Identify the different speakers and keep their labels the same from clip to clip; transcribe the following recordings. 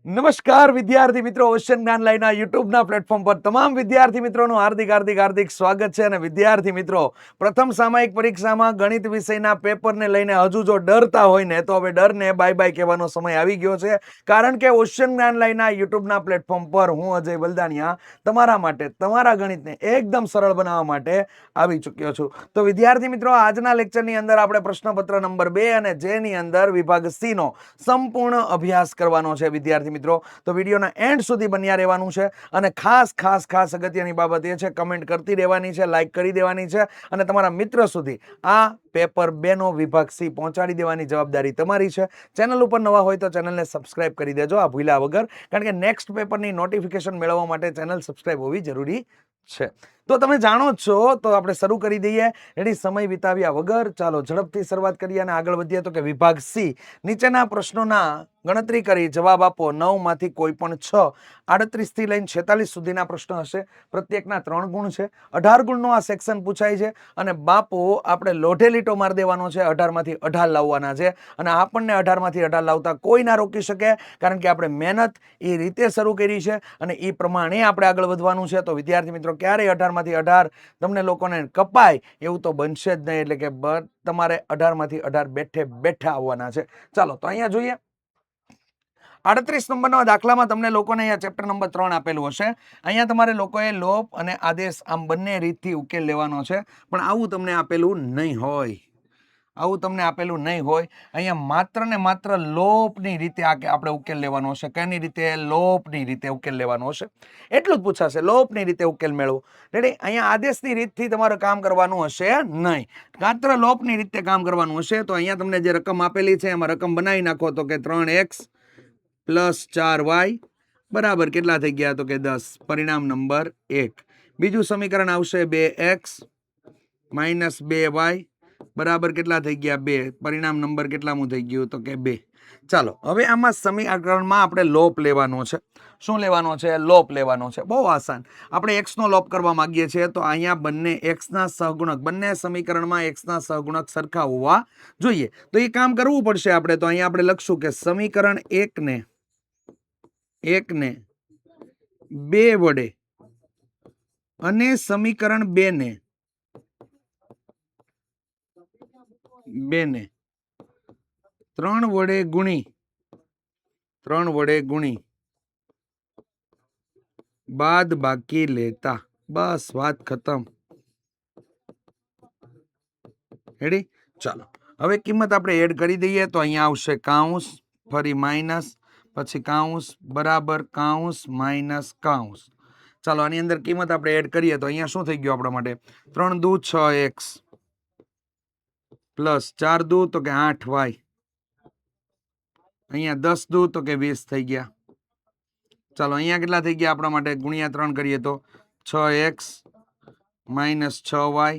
Speaker 1: નમસ્કાર વિદ્યાર્થી મિત્રો, ઓશન જ્ઞાન લાઈના યુટ્યુબના પ્લેટફોર્મ પર તમામ વિદ્યાર્થી મિત્રોનું હાર્દિક સ્વાગત છે. અને વિદ્યાર્થી મિત્રો, પ્રથમ સામાયિક પરીક્ષામાં ગણિત વિષયના પેપરને લઈને હજુ જો ડરતા હોય ને તો હવે ડરને બાય બાય કહેવાનો સમય આવી ગયો છે. કારણ કે ઓશન જ્ઞાન લાઈના યુટ્યુબના પ્લેટફોર્મ પર હું અજય બલદાણિયા તમારા માટે તમારા ગણિતને એકદમ સરળ બનાવવા માટે આવી ચૂક્યો છું. તો વિદ્યાર્થી મિત્રો, આજના લેક્ચરની અંદર આપણે પ્રશ્નપત્ર નંબર 2 અને જેની અંદર વિભાગ સી નો સંપૂર્ણ અભ્યાસ કરવાનો છે. વિદ્યાર્થી મિત્રો, તો વિડીયોના એન્ડ સુધી બન્યા રહેવાનું છે. અને ખાસ અગત્યની બાબત એ છે, કમેન્ટ કરતી રહેવાની છે, લાઈક કરી દેવાની છે અને તમારા મિત્ર સુધી આ પેપર 2 નો વિભાગ સી પહોંચાડી દેવાની જવાબદારી તમારી છે. ચેનલ ઉપર નવા હોય તો ચેનલને સબસ્ક્રાઇબ કરી દેજો આ ભૂલ્યા વગર, કારણ કે નેક્સ્ટ પેપરની નોટિફિકેશન મેળવવા માટે ચેનલ સબસ્ક્રાઇબ હોવી જરૂરી છે. તો તમે જાણો છો, તો આપણે શરૂ કરી દઈએ. એની સમય વિતાવ્યા વગર ચાલો ઝડપથી શરૂઆત કરીએ અને આગળ વધીએ. તો કે વિભાગ સી, નીચેના પ્રશ્નોના ગણતરી કરી જવાબ આપો. 9 માંથી કોઈ પણ 6, 38 થી લઈને 46 સુધીના પ્રશ્નો હશે. પ્રત્યેકના 3 ગુણ છે. 18 ગુણનો આ સેક્શન પૂછાય છે. અને બાપુ આપણે લોઢે લીટો મારી દેવાનો છે. 18 માંથી 18 લાવવાના છે. અને આપણને 18 માંથી 18 લાવતા કોઈ ના રોકી શકે, કારણ કે આપણે મહેનત એ રીતે શરૂ કરી છે અને એ પ્રમાણે આપણે આગળ વધવાનું છે. તો વિદ્યાર્થી મિત્રો, ક્યારેય 18 માંથી 18 તમને લોકોને કપાય એવું તો બનશે જ નહીં. એટલે કે તમારે 18 માંથી 18 બેઠા આવવાના છે. ચાલો તો અહીંયા જોઈએ. 38 નંબરના દાખલામાં તમને લોકોને અહીંયા ચેપ્ટર નંબર 3 આપેલું હશે. અહીંયા તમારે લોકોએ લોપ અને આદેશ આમ બંને રીતથી ઉકેલ લેવાનો છે. પણ આવું તમને આપેલું નહીં હોય. અહીંયા માત્ર ને માત્ર લોપની રીતે આપણે ઉકેલ લેવાનો હશે. કેની રીતે? લોપની રીતે ઉકેલ લેવાનો હશે. એટલું જ પૂછાશે, લોપની રીતે ઉકેલ મેળવો. રેડી? અહીંયા આદેશની રીતથી તમારે કામ કરવાનું હશે નહીં, માત્ર લોપની રીતે કામ કરવાનું હશે. તો અહીંયા તમને જે રકમ આપેલી છે એમાં રકમ બનાવી નાખો. તો કે 3x પ્લસ 4y બરાબર કેટલા થઈ ગયા? તો કે 10. પરિણામ નંબર 1. બીજું સમીકરણ આવશે 2x માઇનસ 2y બરાબર કેટલા થઈ ગયા? 2. પરિણામ નંબર કેટલામું થઈ ગયું? તો કે 2. ચાલો હવે આમાં સમીકરણમાં આપણે લોપ લેવાનો છે. શું લેવાનો છે? લોપ લેવાનો છે. બહુ આસાન. આપણે x નો લોપ કરવા માંગીએ છીએ. તો અહીંયા બંને x ના સહગુણક, બંને સમીકરણમાં x ના સહગુણક સરખા હોવા જોઈએ. તો એ કામ કરવું પડશે આપણે. તો અહીંયા આપણે લખશું કે સમીકરણ 1 ને 2 વડે અને સમીકરણ 2 ને 3 વડે ગુણી બાદ બાકી લેતા. બસ વાત ખતમ. રેડી? ચાલો હવે કિંમત આપણે એડ કરી દઈએ. તો અહીંયા આવશે કૌંસ, ફરી માઇનસ, પછી કૌંસ બરાબર કૌંસ માઇનસ કૌંસ. ચાલો આની અંદર કિંમત આપણે એડ કરીએ. તો અહીંયા શું થઈ ગયું આપણા માટે? 3 દુ 6x પ્લસ 4 દુ તો કે 8y, અહીંયા 10 દુ તો કે 20 થઈ ગયા. ચાલો અહીંયા કેટલા થઈ ગયા આપણા માટે? ગુણ્યા 3 કરીએ તો 6x માઇનસ 6y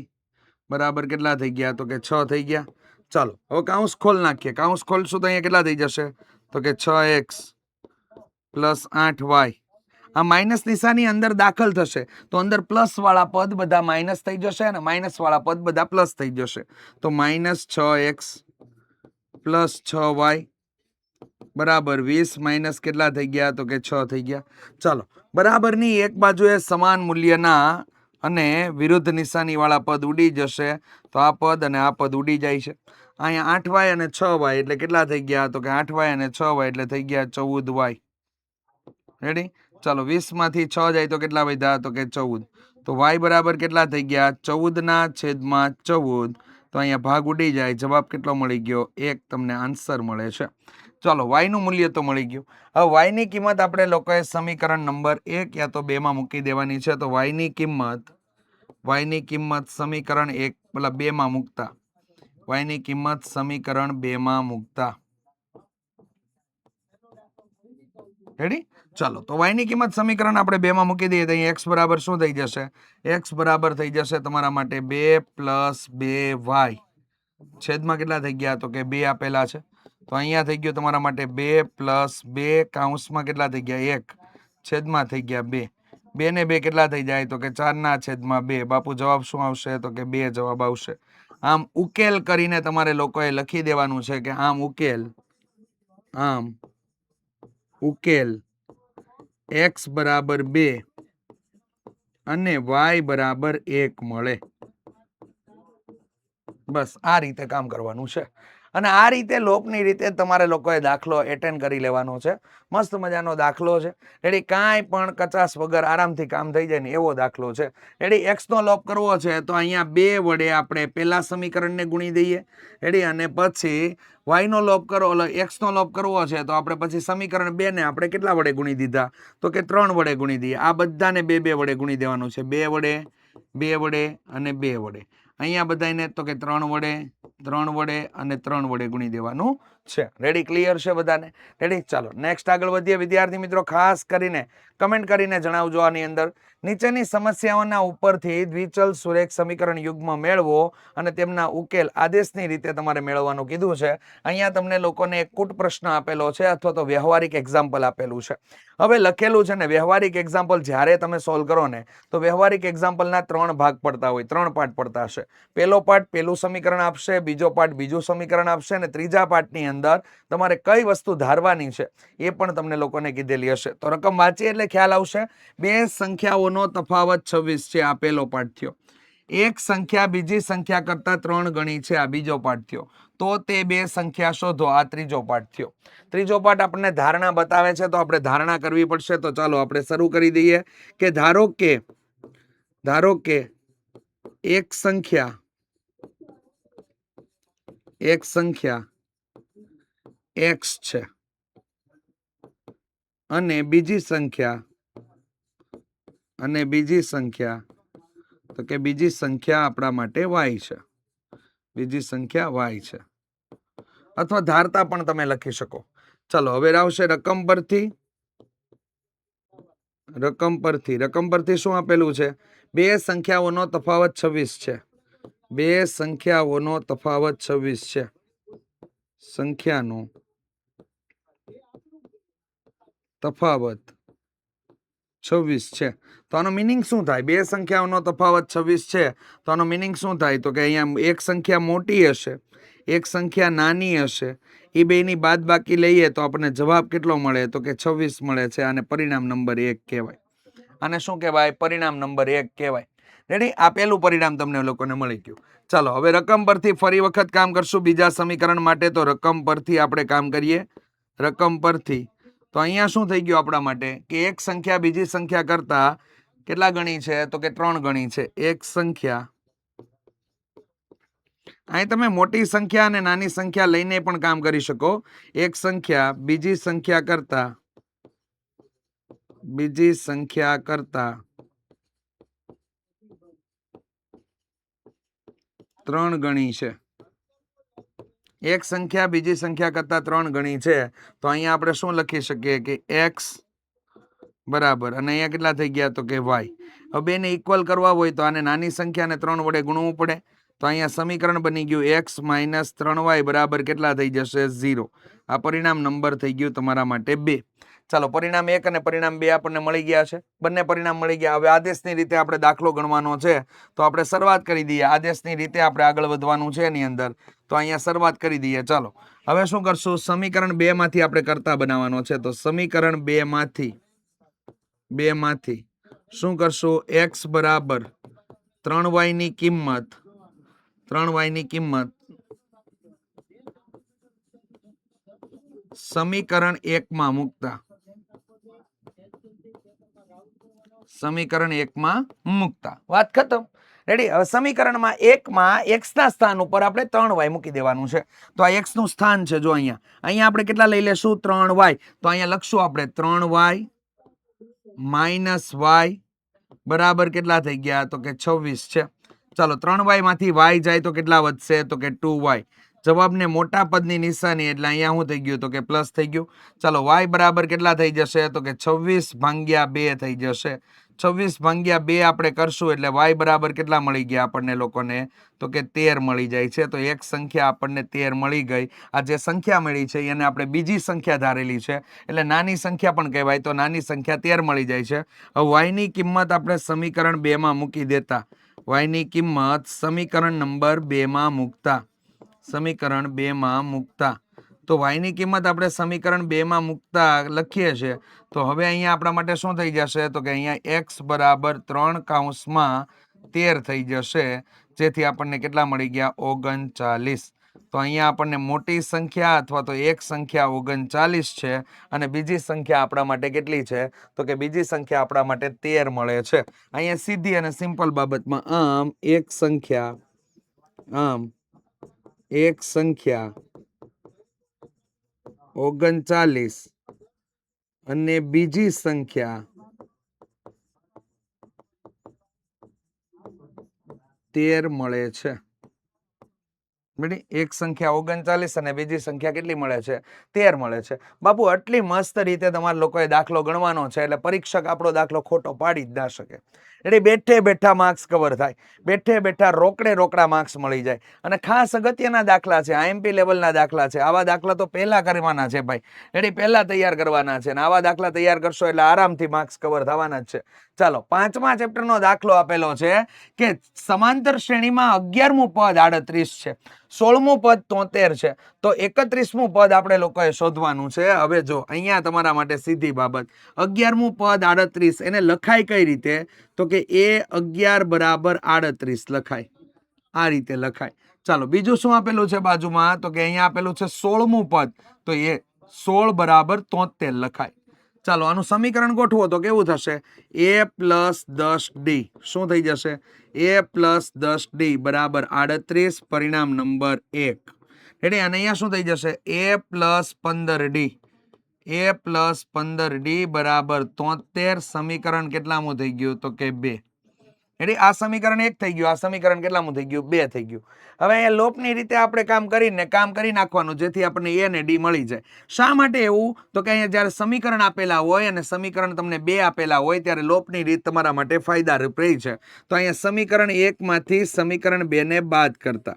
Speaker 1: બરાબર કેટલા થઈ ગયા? તો કે 6 થઈ ગયા. ચાલો હવે કૌંસ ખોલ નાખીએ. કૌંસ ખોલશું તો અહીંયા કેટલા થઈ જશે? તો કે 6x પ્લસ 8y. આ માઇનસ નિશાની અંદર દાખલ થશે તો અંદર પ્લસ વાળા પદ બધા માઇનસ થઈ જશે અને માઇનસ વાળા પદ બધા પ્લસ થઈ જશે. તો માઇનસ 6x પ્લસ 6y બરાબર 20 માઇનસ કેટલા થઈ ગયા? તો કે 6 થઈ ગયા. ચાલો બરાબરની એક બાજુએ સમાન મૂલ્યના અને વિરુદ્ધ નિશાની વાળા પદ ઉડી જશે. તો આ પદ અને આ પદ ઉડી જાય છે. અહીંયા 8y અને 6y એટલે કેટલા થઈ ગયા? તો કે 8y અને 6y એટલે થઈ ગયા 14y. રેડી? ચાલો 20 માંથી 6 જાય તો કેટલા વધ્યા? તો કે 14. તો y બરાબર કેટલા થઈ ગયા? 14/14. તો અહીંયા ભાગ ઉડી જાય. જવાબ કેટલો મળી ગયો? 1 તમને આન્સર મળે છે. ચાલો y નું મૂલ્ય તો મળી ગયું. હવે y ની કિંમત આપણે લોકોએ સમીકરણ નંબર 1 યા તો 2 માં મૂકી દેવાની છે. તો y ની કિંમત સમીકરણ 2 માં મૂકતા, y ની કિંમત સમીકરણ 2 માં મૂકતા. રેડી? ચાલો તો y ની કિંમત સમીકરણ આપણે 2 માં મૂકી દઈએ. તો અહીં x બરાબર શું થઈ જશે? x બરાબર થઈ જશે તમારા માટે 2 + 2y છેદમાં કેટલા થઈ ગયા? તો કે 2 આપેલા છે. તો અહીંયા થઈ ગયું તમારા માટે 2 + 2 કૌંસમાં કેટલા થઈ ગયા? 1 છેદમાં થઈ ગયા 2. 2 ને 2 કેટલા થઈ જાય? તો કે 4/2. બાપુ જવાબ શું આવશે? તો કે 2 જવાબ આવશે. આમ ઉકેલ કરીને તમારે લોકોએ લખી દેવાનું છે કે આમ ઉકેલ ઉકેલ x બરાબર 2 અને y બરાબર 1 મળે. બસ આ રીતે કામ કરવાનું છે અને આ રીતે લોકની રીતે તમારે લોકોએ દાખલો એટેન્ડ કરી લેવાનો છે. મસ્ત મજાનો દાખલો છે. રેડી, કાંઈ પણ કચાશ વગર આરામથી કામ થઈ જાય ને એવો દાખલો છે. રેડી, x નો લોપ કરવો છે તો અહીંયા 2 વડે આપણે પેલા સમીકરણને ગુણી દઈએ. રેડી, અને પછી y નો લોપ કરો, x નો લોપ કરવો છે તો આપણે પછી સમીકરણ 2 ને આપણે કેટલા વડે ગુણી દીધા તો કે 3 વડે ગુણી દઈએ. આ બધાને 2 વડે ગુણી દેવાનું છે. 2 વડે, 2 વડે અને 2 વડે. અહીંયા બધાને તો કે 3 વડે, 3 વડે અને 3 વડે ગુણી દેવાનું છે. રેડી, ક્લિયર છે બધાને? રેડી, ચાલો નેક્સ્ટ આગળ વધીએ વિદ્યાર્થી મિત્રો. ખાસ કરીને કમેન્ટ કરીને જણાવજો આની અંદર નીચેની સમસ્યાઓના ઉપરથી દ્વિચલ સુરેખ સમીકરણ યુગ્મ મેળવો અને તેમના ઉકેલ આદેશની રીતે તમારે મેળવવાનું કીધું છે. અહીંયા તમને લોકોને એક કૂટ પ્રશ્ન આપેલો છે અથવા તો વ્યવહારિક એક્ઝામ્પલ આપેલું છે. હવે લખેલું છે ને વ્યવહારિક એક્ઝામ્પલ જ્યારે તમે સોલ્વ કરો ને તો વ્યવહારિક એક્ઝામ્પલના 3 ભાગ પડતા હોય, 3 પાર્ટ પડતા હશે. પહેલો પાર્ટ પહેલું સમીકરણ આપશે, બીજો પાર્ટ બીજું સમીકરણ આપશે અને ત્રીજા પાર્ટની અંદર તમારે કઈ વસ્તુ ધારવાની છે એ પણ તમને લોકોને કીધેલી હશે. તો રકમ વાંચીએ એટલે ખ્યાલ આવશે. બે સંખ્યાઓનો તફાવત 26 છે, આ પહેલો પાર્ટ થયો. એક સંખ્યા બીજી સંખ્યા કરતા 3 ગણી છે, આ બીજો પાર્ટ થયો. તો તે બે સંખ્યા શોધો, આ ત્રીજો પાર્ટ થયો. ત્રીજો પાર્ટ આપણને ધારણા બતાવે છે તો આપણે ધારણા કરવી પડશે. તો ચાલો આપણે શરૂ કરી દઈએ કે ધારો કે એક સંખ્યા x છે અને બીજી સંખ્યા તો કે બીજી સંખ્યા આપણા માટે y છે. બીજી સંખ્યા y છે અથવા ધારતા પણ તમે લખી શકો. ચલો હવે આવશે રકમ પરથી શું આપેલું છે? બે સંખ્યાઓનો તફાવત 26 છે. બે સંખ્યાઓનો તફાવત 26 છે. સંખ્યાનો તફાવત 26 છે. તો આનો મિનિંગ શું થાય? બે સંખ્યાઓનો તફાવત 26 છે તો આનો મિનિંગ શું થાય? તો કે અહીંયા એક સંખ્યા મોટી હશે, એક સંખ્યા નાની હશે. એ બેની બાદબાકી લઈએ તો આપણને જવાબ કેટલો મળે? તો કે 26 મળે છે. આને પરિણામ નંબર 1 કહેવાય. આને શું કહેવાય? પરિણામ નંબર 1 કહેવાય. રેડી, આ પહેલું પરિણામ તમને લોકોને મળી ગયું. ચાલો હવે રકમ પરથી ફરી વખત કામ કરશું બીજા સમીકરણ માટે. તો રકમ પરથી આપણે કામ કરીએ. રકમ પરથી તો અહીંયા શું થઈ ગયું આપણા માટે કે એક સંખ્યા બીજી સંખ્યા કરતા કેટલા ગણી છે? તો કે 3 ગણી છે. એક સંખ્યા, અહીં તમે મોટી સંખ્યા અને નાની સંખ્યા લઈને પણ કામ કરી શકો. એક સંખ્યા બીજી સંખ્યા કરતા 3 ગણી છે. એક સંખ્યા બીજી સંખ્યા કરતા 3 ગણી છે તો અહીંયા આપણે શું લખી શકીએ કે x બરાબર અને અહીંયા કેટલા થઈ ગયા? તો કે y. હવે બેને ઇક્વલ કરવા હોય તો આને નાની સંખ્યાને 3 વડે ગુણવું પડે. તો અહીંયા સમીકરણ બની ગયું x - 3y બરાબર કેટલા થઈ જશે? 0. આ પરિણામ નંબર થઈ ગયું તમારા માટે 2. ચાલો, પરિણામ 1 અને પરિણામ 2 આપણને મળી ગયા છે. બંને પરિણામ મળી ગયા. હવે આદેશની રીતે આપણે દાખલો ગણવાનો છે તો આપણે શરૂઆત કરી દઈએ. આદેશની રીતે આપણે આગળ વધવાનું છે એની અંદર. તો અહીંયા શરૂઆત કરી દઈએ. ચાલો હવે શું કરશું? સમીકરણ 2 માંથી આપણે કરતા બનાવવાનો છે. તો સમીકરણ 2 માંથી શું કરશું? x બરાબર 3y ની કિંમત સમીકરણ 1 માં મૂકતા વાત ખતમ. રેડી, હવે સમીકરણમાં 1 માં x ના સ્થાન ઉપર આપણે 3y મૂકી દેવાનું છે. તો આ x નું સ્થાન છે. જો અહીંયા આપણે કેટલા લઈ લેશું? 3y. તો અહીંયા લખશું આપણે 3y - y બરાબર કેટલા થઈ ગયા? તો કે 26 છે. ચાલો 3y માંથી y જાય તો કેટલા વધશે? તો કે 2y. જવાબને મોટા પદની નિશાની એટલે અહીંયા શું થઈ ગયું? તો કે પ્લસ થઈ ગયું. ચાલો y બરાબર કેટલા થઈ જશે? તો કે 26/2 થઈ જશે. 26/2 આપણે કરશું એટલે y બરાબર કેટલા મળી ગયા આપણને લોકોને? તો કે 13 મળી જાય છે. તો એક સંખ્યા આપણને 13 મળી ગઈ. આ જે સંખ્યા મળી છે એને આપણે બીજી સંખ્યા ધારેલી છે એટલે નાની સંખ્યા પણ કહેવાય. તો નાની સંખ્યા 13 મળી જાય છે. હવે y ની કિંમત આપણે સમીકરણ 2 માં મૂકી દેતા. y ની કિંમત સમીકરણ નંબર 2 માં મૂકતા. તો y ની કિંમત આપણે સમીકરણ 2 માં મૂકતા લખીએ છીએ તો હવે અહીંયા આપણા માટે શું થઈ જશે તો કે અહીંયા x બરાબર 3 કૌંસમાં 13 થઈ જશે, જેથી આપણને કેટલા મળી ગયા 39. તો અહીંયા આપણને મોટી સંખ્યા અથવા તો એક સંખ્યા 39 છે અને બીજી સંખ્યા આપણા માટે કેટલી છે તો કે બીજી સંખ્યા આપણા માટે 13 મળે છે. અહીંયા સીધી અને સિમ્પલ બાબતમાં આમ એક સંખ્યા 39 અને બીજી સંખ્યા 13 મળે છે. એક સંખ્યા 39 અને બીજી સંખ્યા કેટલી મળે છે 13 મળે છે. બાપુ આટલી મસ્ત રીતે તમારા લોકોએ દાખલો ગણવાનો છે એટલે પરીક્ષક આપણો દાખલો ખોટો પાડી જ ના શકે. એટલે બેઠે બેઠા માર્ક્સ કવર થાય, બેઠે બેઠા રોકડા માર્ક્સ મળી જાય. અને ખાસ અગત્યના દાખલા છે, આઈએમપી લેવલના દાખલા છે. આવા દાખલા તો પહેલા કરવાના છે ભાઈ, એટલે પહેલા તૈયાર કરવાના છે. અને આવા દાખલા તૈયાર કરશો એટલે આરામથી માર્ક્સ કવર થવાના જ છે. ચાલો 5મા ચેપ્ટરનો દાખલો આપેલો છે કે સમાંતર શ્રેણીમાં 11મું પદ 38 છે, 16મું પદ 73 છે, તો 31મું પદ આપણે લોકોએ શોધવાનું છે. હવે જો અહીંયા તમારા માટે સીધી બાબત, 11મું પદ 38 એને લખાય કઈ રીતે તો કે a11 બરાબર 38 લખાય, આ રીતે લખાય. ચાલો બીજું શું આપેલું છે બાજુમાં તો કે અહીંયા આપેલું છે 16મું પદ, તો એ 16 બરાબર 73 લખાય. ચાલો આનું સમીકરણ ગોઠવો તો કેવું થશે a + 10d શું થઈ જશે a + 10d બરાબર 38 પરિણામ નંબર 1. એટલે અને અહીંયા શું થઈ જશે a + 15d બરાબર 73 સમીકરણ કેટલામું થઈ ગયું તો કે 2. એટલે આ સમીકરણ 1 થઈ ગયું, આ સમીકરણ કેટલામું થઈ ગયું 2 થઈ ગયું. હવે અહીંયા લોપની રીતે આપણે કામ કરી નાખવાનું જેથી આપણને a અને d મળી જાય. શા માટે એવું તો કે અહીંયા જ્યારે સમીકરણ આપેલા હોય અને સમીકરણ તમને 2 આપેલા હોય ત્યારે લોપની રીત તમારા માટે ફાયદારૂપ રહી છે. તો અહીંયા સમીકરણ 1 માંથી સમીકરણ 2 ને બાદ કરતા,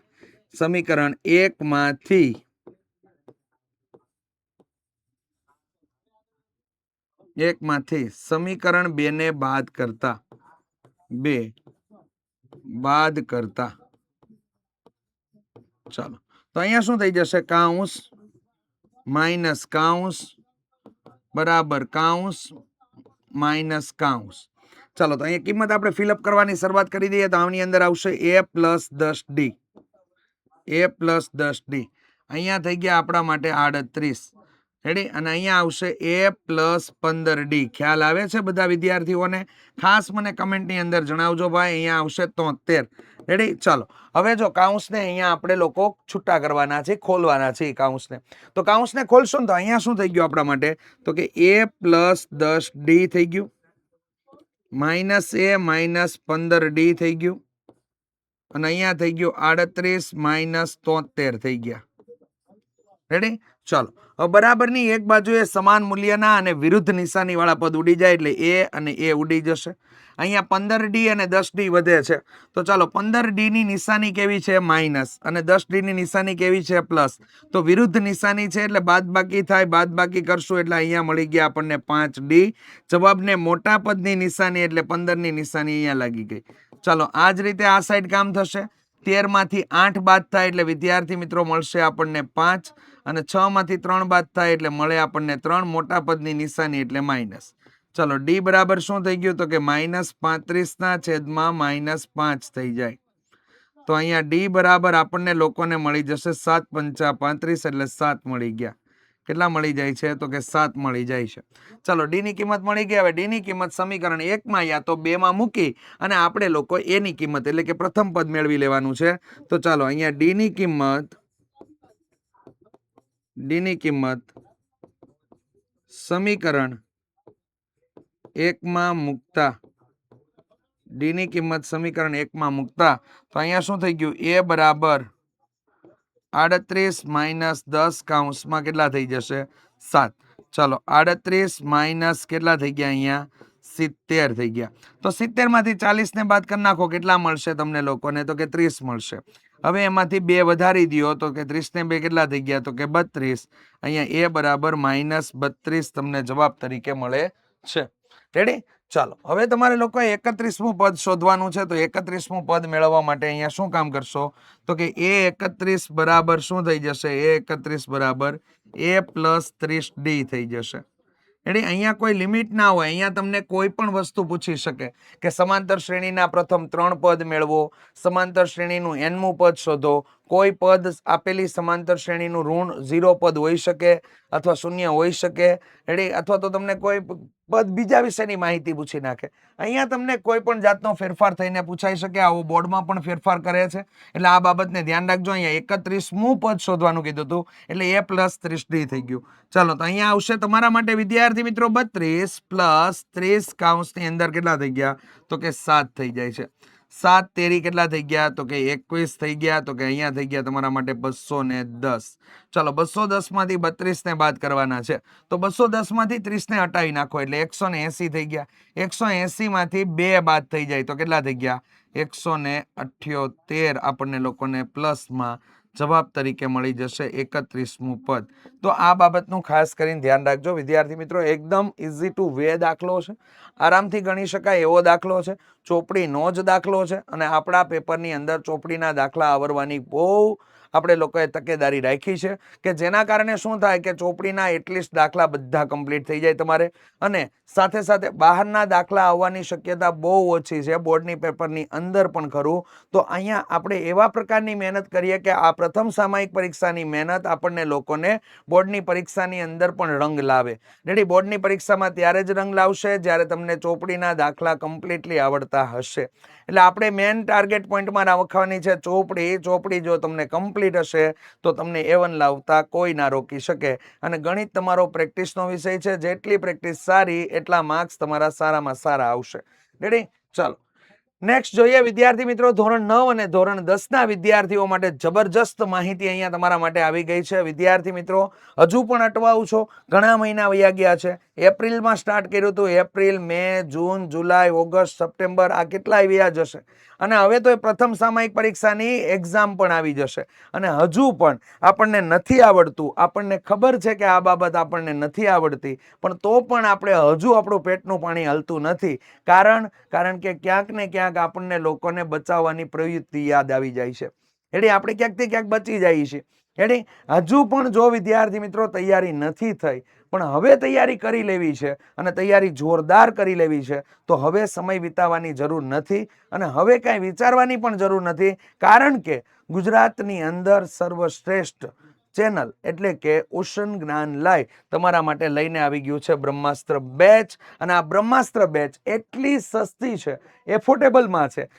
Speaker 1: સમીકરણ 1 માંથી સમીકરણ 2 ને બાદ કરતા ચાલો તો અહીંયા શું થઈ જશે કૌંસ માઇનસ કૌંસ બરાબર કૌંસ માઇનસ કૌંસ. ચાલો તો અહીંયા કિંમત આપણે ફિલઅપ કરવાની શરૂઆત કરી દઈએ તો આની અંદર આવશે a + 10d, અહીંયા થઈ ગયા આપણા માટે 38 રેડી. અને અહીંયા આવશે a + 15d. ખ્યાલ આવે છે બધા વિદ્યાર્થીઓને? ખાસ મને કમેન્ટની અંદર જણાવજો ભાઈ. અહીંયા આવશે 73 રેડી. ચાલો હવે જો કૌંસને અહીંયા આપણે લોકો છૂટા કરવાના છે, ખોલવાના છે કૌંસને. તો કૌંસને ખોલશું ને તો અહીંયા શું થઈ ગયું આપણા માટે તો કે a + 10d થઈ ગયું, માઇનસ a માઇનસ 15d થઈ ગયું, અને અહીંયા થઈ ગયું 38 માઇનસ 73 થઈ ગયા રેડી. ચાલો હવે બરાબરની એક બાજુએ સમાન મૂલ્યના અને વિરુદ્ધ નિશાની વાળા પદ ઉડી જાય એટલે a અને a ઉડી જશે. અહીંયા 15d અને 10d વધે છે તો ચાલો 15d ની નિશાની કેવી છે માઇનસ અને 10d ની નિશાની કેવી છે પ્લસ. તો વિરુદ્ધ નિશાની છે એટલે બાદબાકી થાય, બાદબાકી કરશું એટલે અહીંયા મળી ગયા આપણને 5d. જવાબને મોટા પદની નિશાની એટલે 15 ની નિશાની અહીંયા લાગી ગઈ. ચાલો આ જ રીતે આ સાઈડ કામ થશે. 13 માંથી 8 બાદ થાય એટલે વિદ્યાર્થી મિત્રો મળશે આપણને 5 અને 6 માંથી 3 બાદ થાય એટલે મળે આપણને 3. મોટા પદની નિશાની એટલે માઇનસ. ચલો ડી બરાબર શું થઈ ગયું તો કે -35/-5 થઈ જાય. તો અહીંયા ડી બરાબર આપણને લોકોને મળી જશે 7 × 5 = 35 એટલે 7 મળી ગયા. કેટલા મળી જાય છે તો કે 7 મળી જાય છે. ચલો ડી ની કિંમત મળી ગઈ. હવે ડી ની કિંમત સમીકરણ 1 માં યા તો 2 માં મૂકી અને આપણે લોકો એ ની કિંમત એટલે કે પ્રથમ પદ મેળવી લેવાનું છે. તો ચાલો અહીંયા ડી ની કિંમત સમીકરણ 1 માં મૂકતા, ડી ની કિંમત સમીકરણ 1 માં મૂકતા તો અહીંયા શું થઈ ગયું a બરાબર 38 માઇનસ 10 કૌંસમાં કેટલા થઈ જશે 7. ચાલો 38 માઇનસ કેટલા થઈ ગયા અહીંયા 70 થઈ ગયા. તો 70 માંથી 40 ને બાદ કરી નાખો કેટલા મળશે તમને લોકોને તો કે 30 મળશે. હવે એમાંથી 2 વધારી દો તો કે 30 ને 2 કેટલા થઈ ગયા તો કે 32. અહીંયા a બરાબર -32 તમને જવાબ તરીકે મળે છે. રેડી? ચાલો, હવે તમારે લોકો 31મું પદ શોધવાનું છે. તો 31મું પદ મેળવવા માટે અહીંયા શું કામ કરશો? તો કે A31 બરાબર શું થઈ જશે? A31 બરાબર A પ્લસ 30D થઈ જશે. રેડી? અહીંયા કોઈ લિમિટ ના હોય. અહીંયા તમને કોઈ પણ વસ્તુ પૂછી શકે કે સમાંતર શ્રેણીના પ્રથમ 3 પદ મેળવો, સમાંતર શ્રેણીનું nમું પદ શોધો. કોઈ પદ આપેલી સમાંતર શ્રેણીનું ઋણ 0 પદ હોઈ શકે અથવા 0 હોઈ શકે. રેડી? અથવા તો તમને કોઈ પદ બીજા વિશેની માહિતી પૂછી નાખે. અહીંયા તમને કોઈ પણ જાતનો ફેરફાર થઈને પૂછાઈ શકે. આવો બોર્ડમાં પણ ફેરફાર કરે છે, એટલે આ બાબતને ધ્યાન રાખજો. અહીંયા 31મું પદ શોધવાનું કીધું હતું, એટલે A પ્લસ 30D થઈ ગયું. ચાલો, તો અહીંયા આવશે તમારા માટે વિદ્યાર્થી મિત્રો 32 પ્લસ 30 કૌંસની અંદર કેટલા થઈ ગયા? તો કે 7 થઈ જાય છે. 7 તેરી કેટલા થઈ ગયા? તો કે 21 થઈ ગયા. તો કે અહીંયા થઈ ગયા તમારા માટે 210. ચાલો, 210 માંથી 32 ને બાદ કરવાના છે. તો 210 માંથી 30 ને હટાવી નાખો એટલે 180 થઈ ગયા. 180 માંથી 2 બાદ થઈ જાય તો કેટલા થઈ ગયા? 178 આપણને લોકોને પ્લસમાં જવાબ તરીકે મળી જશે 31મું પદ. તો આ બાબતનું ખાસ કરીને ધ્યાન રાખજો વિદ્યાર્થી મિત્રો. એકદમ ઇઝી ટુ વે દાખલો છે, આરામથી ગણી શકાય એવો દાખલો છે. ચોપડીનો જ દાખલો છે અને આપણા પેપરની અંદર ચોપડીના દાખલા આવરવાની બહુ આપણે લોકોએ તકેદારી રાખી છે કે જેના કારણે શું થાય કે ચોપડીના એટલીસ્ટ દાખલા બધા કમ્પ્લીટ થઈ જાય તમારે, અને સાથે સાથે બહારના દાખલા આવવાની શક્યતા બહુ ઓછી છે. બોર્ડની પેપરની અંદર પણ ખરું. તો અહીંયા આપણે એવા પ્રકારની મહેનત કરીએ કે આ પ્રથમ સામાયિક પરીક્ષાની મહેનત આપણને લોકોને બોર્ડની પરીક્ષાની અંદર પણ રંગ લાવે. રેડી? બોર્ડની પરીક્ષામાં ત્યારે જ રંગ લાવશે જ્યારે તમને ચોપડીના દાખલા કમ્પ્લીટલી આવડતા હશે. એટલે આપણે મેઇન ટાર્ગેટ પોઈન્ટમાં રાખવાની છે ચોપડી. ચોપડી જો તમને કમ્પ્લીટ હશે તો તમને A1 લાવતા કોઈ ના રોકી શકે. અને ગણિત તમારો પ્રેક્ટિસનો વિષય છે. જેટલી પ્રેક્ટિસ સારી એટલા માર્ક્સ તમારા સારામાં સારા આવશે. રેડી? ચાલો, નેક્સ્ટ જોઈએ વિદ્યાર્થી મિત્રો. ધોરણ 9 અને ધોરણ 10ના વિદ્યાર્થીઓ માટે જબરજસ્ત માહિતી અહીંયા તમારા માટે આવી ગઈ છે. વિદ્યાર્થી મિત્રો, હજુ પણ અટવાવ છો. ઘણા મહિના વયા ગયા છે. એપ્રિલમાં સ્ટાર્ટ કર્યું હતું. એપ્રિલ, મે, જૂન, જુલાઈ, ઓગસ્ટ, સપ્ટેમ્બર, આ કેટલાય વયા જશે. અને હવે તો એ પ્રથમ સામાયિક પરીક્ષાની એક્ઝામ પણ આવી જશે. અને હજુ પણ આપણને નથી આવડતું. આપણને ખબર છે કે આ બાબત આપણને નથી આવડતી, પણ તો પણ આપણે હજુ આપણું પેટનું પાણી હલતું નથી. કારણ કે ક્યાંક ને ક્યાંક આપણને લોકોને બચાવવાની પ્રવૃત્તિ યાદ આવી જાય છે. એટલે આપણે ક્યાંકથી ક્યાંક બચી જઈએ છીએ. એટલે હજુ પણ જો વિદ્યાર્થી મિત્રો તૈયારી નથી થઈ, પણ હવે તૈયારી કરી લેવી છે અને તૈયારી જોરદાર કરી લેવી છે, તો હવે સમય વિતાવવાની જરૂર નથી અને હવે કાંઈ વિચારવાની પણ જરૂર નથી. કારણ કે ગુજરાતની અંદર સર્વશ્રેષ્ઠ ચેનલ એટલે કે ઓશન જ્ઞાન લાઈવ તમારા માટે લઈને આવી ગયું છે બ્રહ્માસ્ત્ર બેચ. અને આ બ્રહ્માસ્ત્ર બેચ એટલી સસ્તી છે, એફોર્ડેબલમાં છે.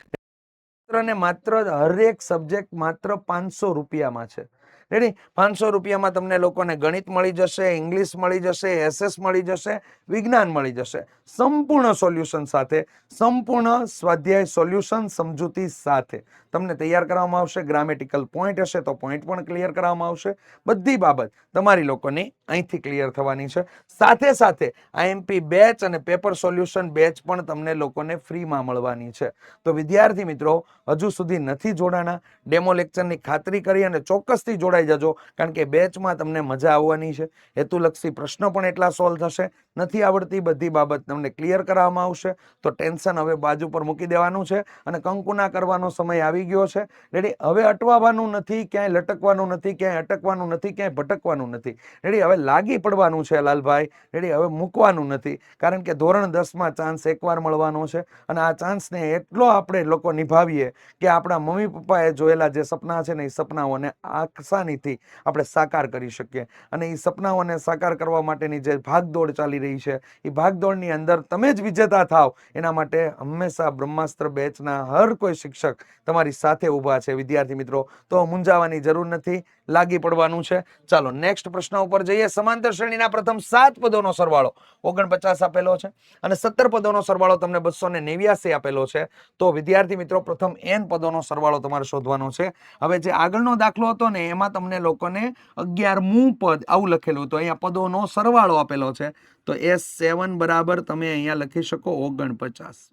Speaker 1: માત્ર હરેક સબ્જેક્ટ માત્ર 500 રૂપિયામાં છે. રેડી? 500 રૂપિયામાં તમને લોકોને ગણિત મળી જશે, ઇંગ્લિશ મળી જશે, એસએસ મળી જશે, વિજ્ઞાન મળી જશે, સંપૂર્ણ સોલ્યુશન સાથે, સંપૂર્ણ સ્વાધ્યાય સોલ્યુશન સમજૂતી સાથે તમને તૈયાર કરવામાં આવશે. ગ્રામેટિકલ પોઈન્ટ હશે તો પોઈન્ટ પણ ક્લિયર કરવામાં આવશે. બધી બાબત તમારી લોકોની અહીંથી ક્લિયર થવાની છે. સાથે સાથે આઈએમપી બેચ અને પેપર સોલ્યુશન બેચ પણ તમને લોકોને ફ્રીમાં મળવાની છે. તો વિદ્યાર્થી મિત્રો, હજુ સુધી નથી જોડાણા, ડેમો લેક્ચરની ખાતરી કરી અને ચોક્કસથી જોડાઈ જજો. કારણ કે બેચમાં તમને મજા આવવાની છે. હેતુલક્ષી પ્રશ્નો પણ એટલા સોલ્વ થશે. નથી આવડતી બધી બાબત તમને ક્લિયર કરવામાં આવશે. તો ટેન્શન હવે બાજુ પર મૂકી દેવાનું છે અને કંકુના કરવાનો સમય આવી ગયો છે. રેડી? હવે અટવાવાનું નથી, ક્યાંય લટકવાનું નથી, ક્યાંય અટકવાનું નથી, ક્યાંય ભટકવાનું નથી. રેડી? હવે લાગી પડવાનું છે લાલભાઈ. રેડી? હવે મૂકવાનું નથી. કારણ કે ધોરણ 10માં ચાન્સ એકવાર મળવાનો છે અને આ ચાન્સને એટલો આપણે લોકો નિભાવીએ કે આપણા મમ્મી પપ્પાએ જોયેલા જે સપના છે ને એ સપનાઓને આસાનીથી આપણે સાકાર કરી શકીએ. અને એ સપનાઓને સાકાર કરવા માટેની જે ભાગદોડ ચાલી રહી છે, એ ભાગદોડની અંદર તમે જ વિજેતા થાવ એના માટે હંમેશા બ્રહ્માસ્ત્ર બેચના હર કોઈ શિક્ષક તમારી સાથે ઊભા છે. વિદ્યાર્થી મિત્રો, તો મૂંઝાવાની જરૂર નથી, લાગી પડવાનું છે. ચાલો, નેક્સ્ટ પ્રશ્ન ઉપર જઈએ. સમાંતર શ્રેણીના પ્રથમ 7 પદોનો સરવાળો 49 આપેલો છે અને 17 પદોનો સરવાળો તમને 289 આપેલો છે. તો વિદ્યાર્થી મિત્રો, પ્રથમ n પદોનો સરવાળો તમારે શોધવાનો છે. હવે જે આગળનો દાખલો હતો ને એમાં તમને લોકોને 11મું પદ આવું લખેલું હતું. અહીંયા પદોનો સરવાળો આપેલો છે. તો S7 બરાબર તમે અહીંયા લખી શકો 49.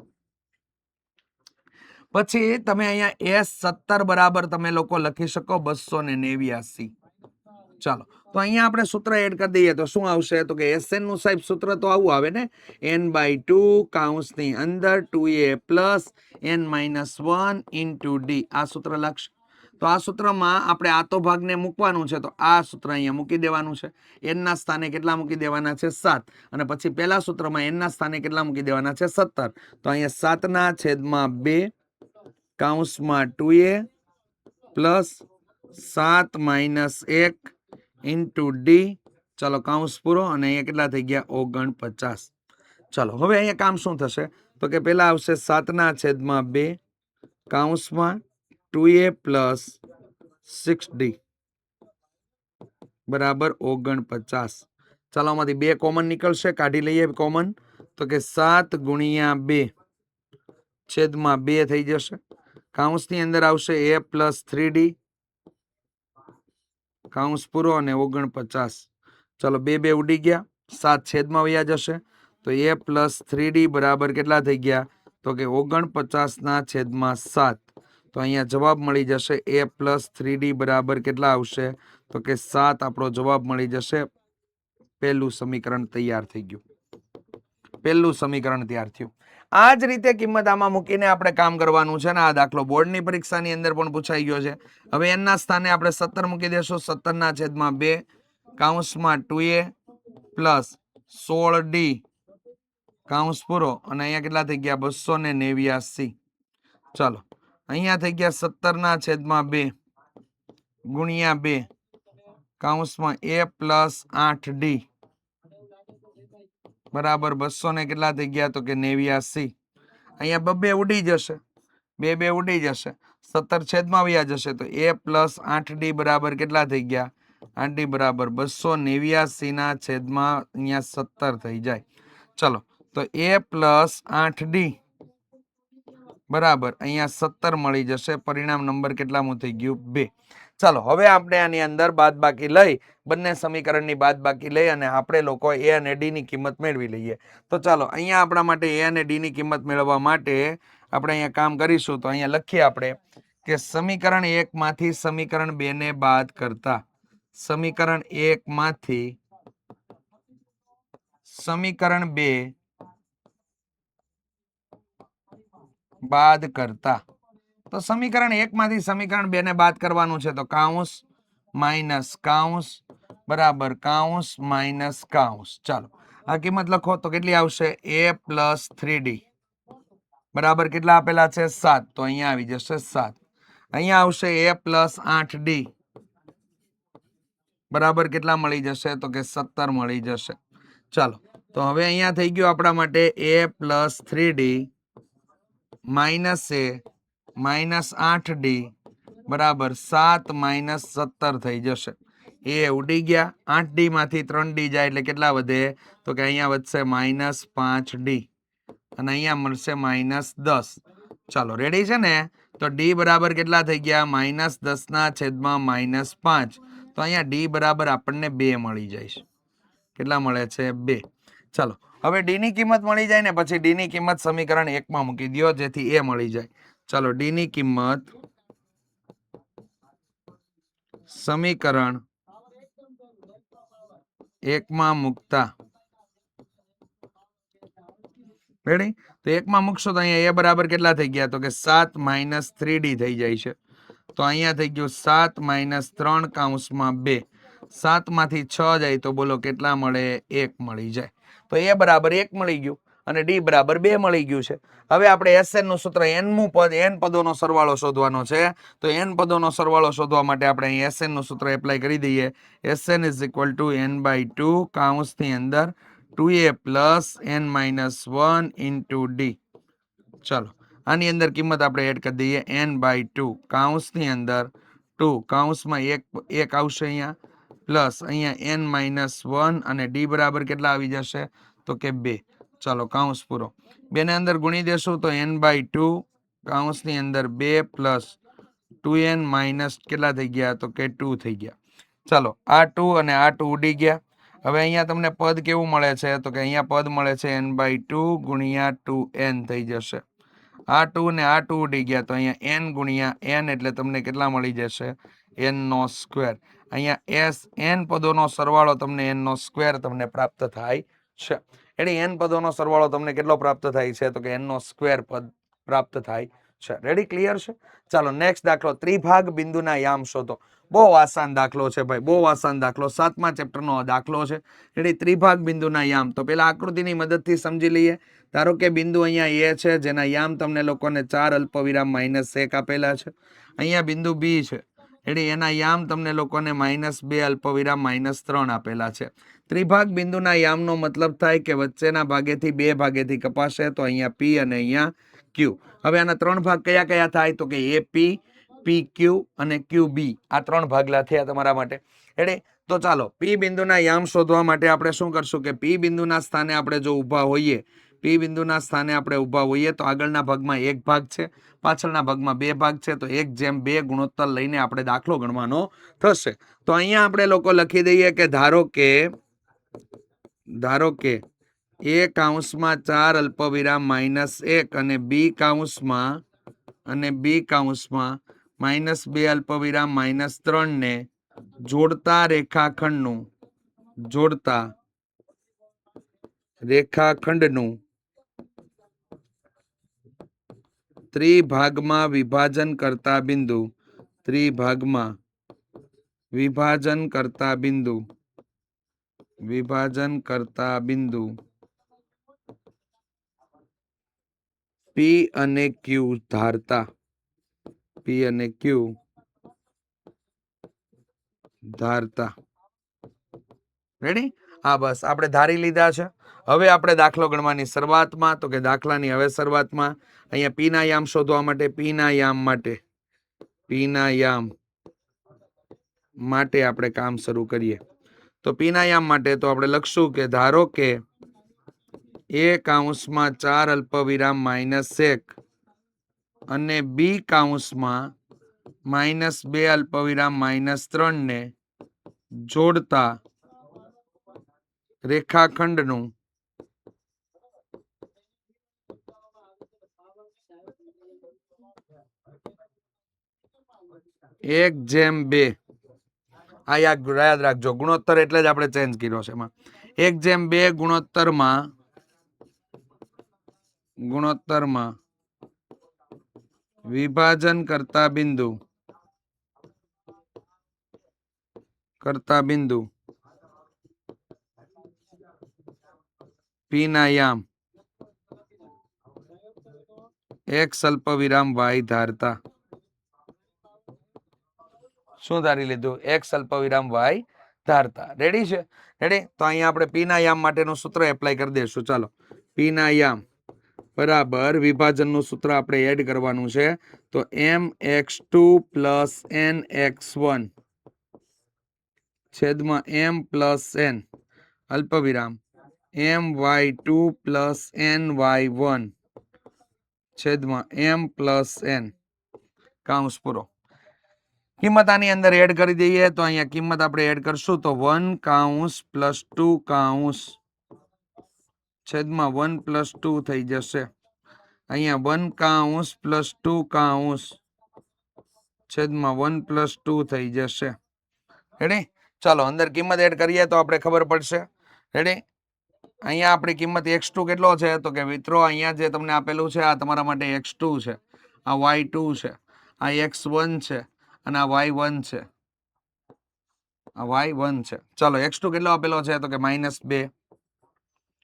Speaker 1: પછી તમે અહીંયા S17 બરાબર તમે લોકો લખી શકો 289. ચાલો તો અહીંયા આપણે સૂત્ર એડ કરી દઈએ તો શું આવશે તો કે SN નું સાહેબ સૂત્ર તો આવું આવે ને n/2 કૌંસની અંદર 2a plus n-1 into d આ સૂત્ર લાગશે. તો આ સૂત્રમાં આપણે આતો ભાગને મૂકવાનું છે તો આ સૂત્ર અહીંયા મૂકી દેવાનું છે. n ના સ્થાને કેટલા મૂકી દેવાના છે 7 અને પછી પહેલા સૂત્રમાં n ના સ્થાને કેટલા મૂકી દેવાના છે 17 તો અહીંયા 7/2 કૌંસમાં 2a પ્લસ 7 - 1 ઇન્ટુ ડી ચાલો કૌંસ પૂરો અને અહીંયા કેટલા થઈ ગયા 49. ચાલો હવે અહીંયા કામ શું થશે તો કે પહેલા આવશે 7/2 કૌંસમાં 2a પ્લસ 6d બરાબર 49. ચાલો આમાંથી 2 કોમન નીકળશે કાઢી લઈએ કોમન તો કે 7 × 2/2 થઈ જશે. કૌંસની અંદર આવશે a પ્લસ 3d કૌંસ પૂરો અને 49. ચાલો 2 ઉડી ગયા 7 છેદમાં વયા જશે તો a પ્લસ 3d બરાબર કેટલા થઈ ગયા તો કે 49/7 તો અહીંયા જવાબ મળી જશે a પ્લસ 3d બરાબર કેટલા આવશે તો કે 7 આપણો જવાબ મળી જશે. પહેલું સમીકરણ તૈયાર થઈ ગયું. પહેલું સમીકરણ તૈયાર થયું. આ જ રીતે કિંમત આમાં મૂકીને આપણે કામ કરવાનું છે ને આ દાખલો બોર્ડની પરીક્ષાની અંદર પણ પૂછાઈ ગયો છે. હવે n ના સ્થાને આપણે 17 મૂકી દેશું 17/2 કૌંસમાં 2a પ્લસ 16d કૌંસ પૂરો અને અહીંયા કેટલા થઈ ગયા 289. ચાલો અહીંયા થઈ ગયા 17/2 ગુણ્યા 2 કૌંસમાં a પ્લસ 8d બરાબર 200 ને કેટલા થઈ ગયા તો કે 89. અહીંયા 2 ઉડી જશે 2 ઉડી જશે 17 છેદમાં વ્યા જશે તો a પ્લસ 8d બરાબર કેટલા થઈ ગયા 8d બરાબર 289/છેદમાં અહીંયા 17 થઈ જાય. ચલો તો a પ્લસ 8d બરાબર અહીંયા 17 મળી જશે. પરિણામ નંબર કેટલામું થઈ ગયું 2. ચાલો હવે આપણે આની અંદર બાદબાકી લઈ બંને સમીકરણની બાદબાકી લઈ અને આપણે લોકો a અને d ની કિંમત મેળવી લઈએ. તો ચાલો અહીંયા આપણા માટે a અને d ની કિંમત મેળવવા માટે આપણે અહીંયા કામ કરીશું. તો અહીંયા લખીએ આપણે કે સમીકરણ 1 માંથી સમીકરણ 2 ને બાદ કરતા સમીકરણ 1 માંથી સમીકરણ 2 બાદ કરતા તો સમીકરણ 1 માંથી સમીકરણ 2 ને બાદ કરવાનું છે તો કૌંસ માઇનસ કૌંસ બરાબર કૌંસ માઇનસ કૌંસ. ચાલો આ કિંમત લખો તો કેટલી આવશે a પ્લસ 3d બરાબર કેટલા આપેલા છે 7 તો અહીંયા આવી જશે 7. અહીંયા આવશે a પ્લસ 8d બરાબર કેટલા મળી જશે તો કે 17 મળી જશે. ચાલો તો હવે અહીંયા થઈ ગયું આપણા માટે a plus 3d minus a minus 8d બરાબર 7 - 17 થઈ જશે. એ ઉડી ગયા 8d માંથી 3d જાય એટલે કેટલા વધે તો કે અહીંયા વધશે -5d અને અહીંયા મળશે -10. ચાલો રેડી છે ને તો d બરાબર કેટલા થઈ ગયા -10/-5 તો અહીંયા d બરાબર આપણને 2 મળી જાય છે. કેટલા મળે છે 2. ચાલો હવે d ની કિંમત મળી જાય ને પછી d ની કિંમત સમીકરણ 1 માં મૂકી દો જેથી a મળી જાય. ચાલો d ની કિંમત સમીકરણ 1 માં મૂકતા રેડી તો 1 માં મૂકશો તો અહીંયા a બરાબર કેટલા થઈ ગયા તો કે 7 - 3d થઈ જાય છે. તો અહીંયા થઈ ગયું 7 - 3 કૌંસમાં 2 7 માંથી 6 જાય તો બોલો કેટલા મળે 1 મળી જાય. તો a બરાબર 1 મળી ગયું અને d બરાબર 2 મળી ગયું છે. હવે આપણે SN નું સૂત્ર n પદોનો સરવાળો શોધવાનો છે. તો n પદોનો સરવાળો શોધવા માટે આપણે અહીં SN નું સૂત્ર એપ્લાય કરી દઈએ. SN = n/2 કૌંસની અંદર 2a plus n-1 into d. ચાલો આની અંદર કિંમત આપણે એડ કરી દઈએ n/2 કૌંસની અંદર 2 કૌંસમાં 1 આવશે અહીંયા પ્લસ અહીંયા n-1 અને d બરાબર કેટલા આવી જશે તો કે 2. ચાલો કૌંસ પૂરો 2 ને અંદર ગુણી દેશું તો n/2 કૌંસની અંદર 2 પ્લસ 2n માઇનસ કેટલા થઈ ગયા તો કે 2 થઈ ગયા. ચાલો આ 2 અને આ 2 ઉડી ગયા. હવે અહીંયા તમને પદ કેવું મળે છે તો કે અહીંયા પદ મળે છે n/2 ગુણ્યા 2n થઈ જશે. આ 2 ને આ 2 ઉડી ગયા તો અહીંયા n ગુણ્યા n એટલે તમને કેટલા મળી જશે n નો સ્ક્વેર. અહીંયા s n પદોનો સરવાળો તમને n નો સ્ક્વેર તમને પ્રાપ્ત થાય છે. એટલે n પદોનો સરવાળો તમને કેટલો પ્રાપ્ત થાય છે? તો કે n નો સ્ક્વેર પદ પ્રાપ્ત થાય છે. રેડી? ક્લિયર છે? ચાલો નેક્સ્ટ દાખલો, ત્રિભાગ બિંદુના યામ શોધો. બહુ આસાન દાખલો છે ભાઈ, બહુ આસાન દાખલો, 7મા ચેપ્ટરનો દાખલો છે. એટલે ત્રિભાગ બિંદુના યામ. તો પેલા આકૃતિની મદદથી સમજી લઈએ. ધારો કે બિંદુ અહીંયા એ છે, જેના યામ તમને લોકોને 4 અલ્પવિરામ -1 આપેલા છે. અહીંયા બિંદુ બી છે, એટલે એના યામ તમને લોકોને -2 અલ્પવિરામ -3 આપેલા છે. ત્રિભાગ બિંદુના યામનો મતલબ થાય કે વચ્ચેના ભાગેથી 2 ભાગેથી કપાશે, તો અહીંયા પી અને અહીંયા ક્યુ. હવે આના 3 ભાગ કયા કયા થાય? તો કે એપી, પી ક્યુ અને ક્યુ બી. આ 3 ભાગલા થયા તમારા માટે. એટલે તો ચાલો પી બિંદુના યામ શોધવા માટે આપણે શું કરશું કે પી બિંદુના સ્થાને આપણે જો ઊભા હોઈએ, પી બિંદુના સ્થાને આપણે ઊભા હોઈએ તો આગળના ભાગમાં 1 ભાગ છે, પાછળના ભાગમાં 2 ભાગ છે, તો 1:2 ગુણોત્તર લઈને આપણે દાખલો ગણવાનો થશે. તો અહીંયા આપણે લોકો લખી દઈએ કે ધારો કે એ કૌંસમાં 4 અલ્પવિરામ -1 અને બી કૌંસમાં -2 અલ્પવિરામ -3 ને જોડતા રેખાખંડનું ત્રિભાગમાં વિભાજન કરતા બિંદુ પી અને ક્યુ ધારતા. રેડી? હા, બસ આપણે ધારી લીધા છે. હવે આપણે દાખલો ગણવાની શરૂઆતમાં, તો કે દાખલાની હવે શરૂઆતમાં અહીંયા પી ના યામ શોધવા માટે પી ના યામ માટે આપણે કામ શરૂ કરીએ. તો પી ના યામ માટે તો આપણે લખશું કે ધારો કે એ કૌંસમાં 4 અલ્પવિરામ -1 અને બી કૌંસમાં -2 અલ્પવિરામ -3 ને જોડતા રેખાખંડનું એક જેમ બે. આ યાદ રાખજો, ગુણોત્તર એટલે જ આપણે ચેન્જ કર્યો છે એમાં. 1:2 ગુણોત્તરમાં વિભાજન કરતા બિંદુ પી ના યામ x અલ્પવિરામ y ધારતા. શું ધારી લીધું? x અલ્પવિરામ y ધારતા. રેડી છે? રેડી? તો અહીંયા આપણે પી ના યામ માટેનું સૂત્ર એપ્લાય કરી દઈશું. ચાલો, પી ના યામ બરાબર વિભાજનનું સૂત્ર આપણે એડ કરવાનું છે. તો mx2 + nx1 છેદમાં m + n અલ્પવિરામ my2 + ny1 છેદમાં m + n કૌંસ પૂરો. કિંમત આની અંદર એડ કરી દઈએ તો અહીંયા કિંમત આપણે એડ કરશું તો 1 કૌંસ + 2 કૌંસ છેદમાં 1 + 2 થઈ જશે. અહીંયા 1 કૌંસ + 2 કૌંસ છેદમાં 1 + 2 થઈ જશે. રેડી? ચાલો અંદર કિંમત એડ કરીએ તો આપણે ખબર પડશે. રેડી? અહીંયા આપણી કિંમત x2 કેટલો છે? તો કે મિત્રો અહીંયા જે તમને આપેલું છે આ તમારા માટે x2 છે, આ y2 છે, આ x1 છે અને આ y1 છે. ચાલો x2 કેટલો આપેલો છે? તો કે -2.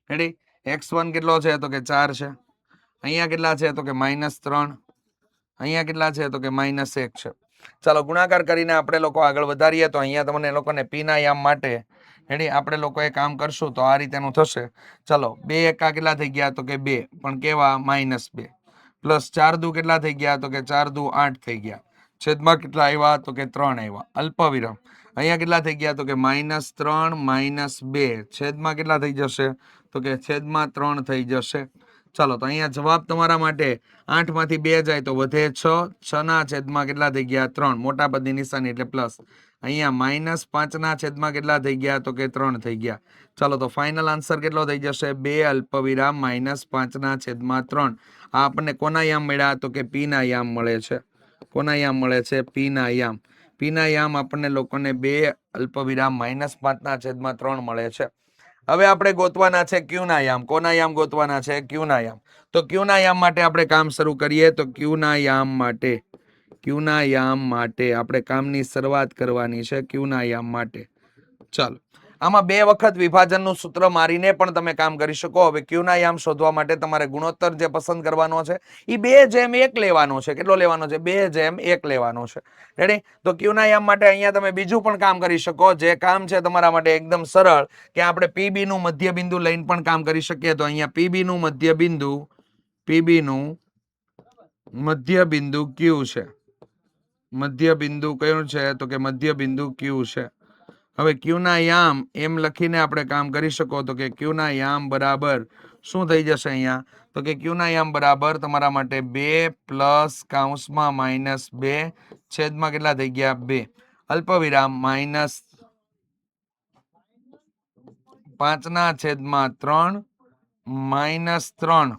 Speaker 1: રેડી? x1 કેટલો છે? તો કે 4 છે. અહીંયા કેટલા છે? તો કે -3. અહીંયા કેટલા છે? તો કે -1 છે. ચાલો ગુણાકાર કરીને આપણે લોકો આગળ વધારીએ તો અહીંયા તમને લોકોને પી ના યામ માટે રેડી આપણે લોકો એ કામ કરશું તો આ રીતેનું થશે. ચાલો 2 એકા કેટલા થઈ ગયા? તો કે 2, પણ કેવા? -2. પ્લસ 4 દુ કેટલા થઈ ગયા? તો કે 4 દુ 8 થઈ ગયા. છેદમાં કેટલા આવ્યા? તો કે 3 આવ્યા. અલ્પવિરામ અહીંયા કેટલા થઈ ગયા? તો કે -3 -2 છેદમાં કેટલા થઈ જશે? તો કે છેદમાં 3 થઈ જશે. ચાલો તો અહીંયા જવાબ તમારા માટે 8 માંથી 2 જાય તો વધે 6. 6 ના છેદમાં કેટલા થઈ ગયા? 3. મોટા પદની નિશાની એટલે પ્લસ. અહીંયા -5 ના છેદમાં કેટલા થઈ ગયા? તો કે 3 થઈ ગયા. ચાલો તો ફાઇનલ આન્સર કેટલો થઈ જશે? 2 અલ્પવિરામ -5 ના છેદમાં 3. આ આપણને કોના યામ મળ્યા? તો કે પી ના યામ મળે છે. કોના યામ મળે છે? પી ના યામ. પી ના યામ આપણને લોકોને 2 અલ્પવિરામ -5/3 મળે છે. હવે આપણે ગોતવાના છે ક્યુ ના યામ. કોના યામ ગોતવાના છે? ક્યુ ના યામ. તો ક્યુ ના યામ માટે આપણે કામ શરૂ કરીએ. તો ક્યુ ના યામ માટે આપણે કામની શરૂઆત કરવાની છે. ક્યુ ના યામ માટે ચાલો, આમાં 2 વખત વિભાજનનું સૂત્ર મારીને પણ તમે કામ કરી શકો. હવે ક્યુ ના યામ શોધવા માટે તમારે ગુણોત્તર જે પસંદ કરવાનો છે એ 2:1 લેવાનો છે. કેટલો લેવાનો છે? 2:1 લેવાનો છે. રેડી? તો ક્યુ ના યામ માટે અહીંયા તમે બીજું પણ કામ કરી શકો. જે કામ છે તમારા માટે એકદમ સરળ, કે આપણે પીબી નું મધ્ય બિંદુ લઈને પણ કામ કરી શકીએ. તો અહીંયા પીબી નું મધ્ય બિંદુ ક્યુ છે. મધ્ય બિંદુ કયું છે? તો કે મધ્ય બિંદુ ક્યુ છે. હવે ક્યુ ના યામ એમ લખીને આપણે કામ કરી શકો. તો કે ક્યુ ના યામ બરાબર શું થઈ જશે અહીંયા? તો કે ક્યુ ના યામ બરાબર તમારા માટે 2 પ્લસ કૌંસમાં -2 છેદમાં કેટલા થઈ ગયા? 2 અલ્પવિરામ -5/3 -3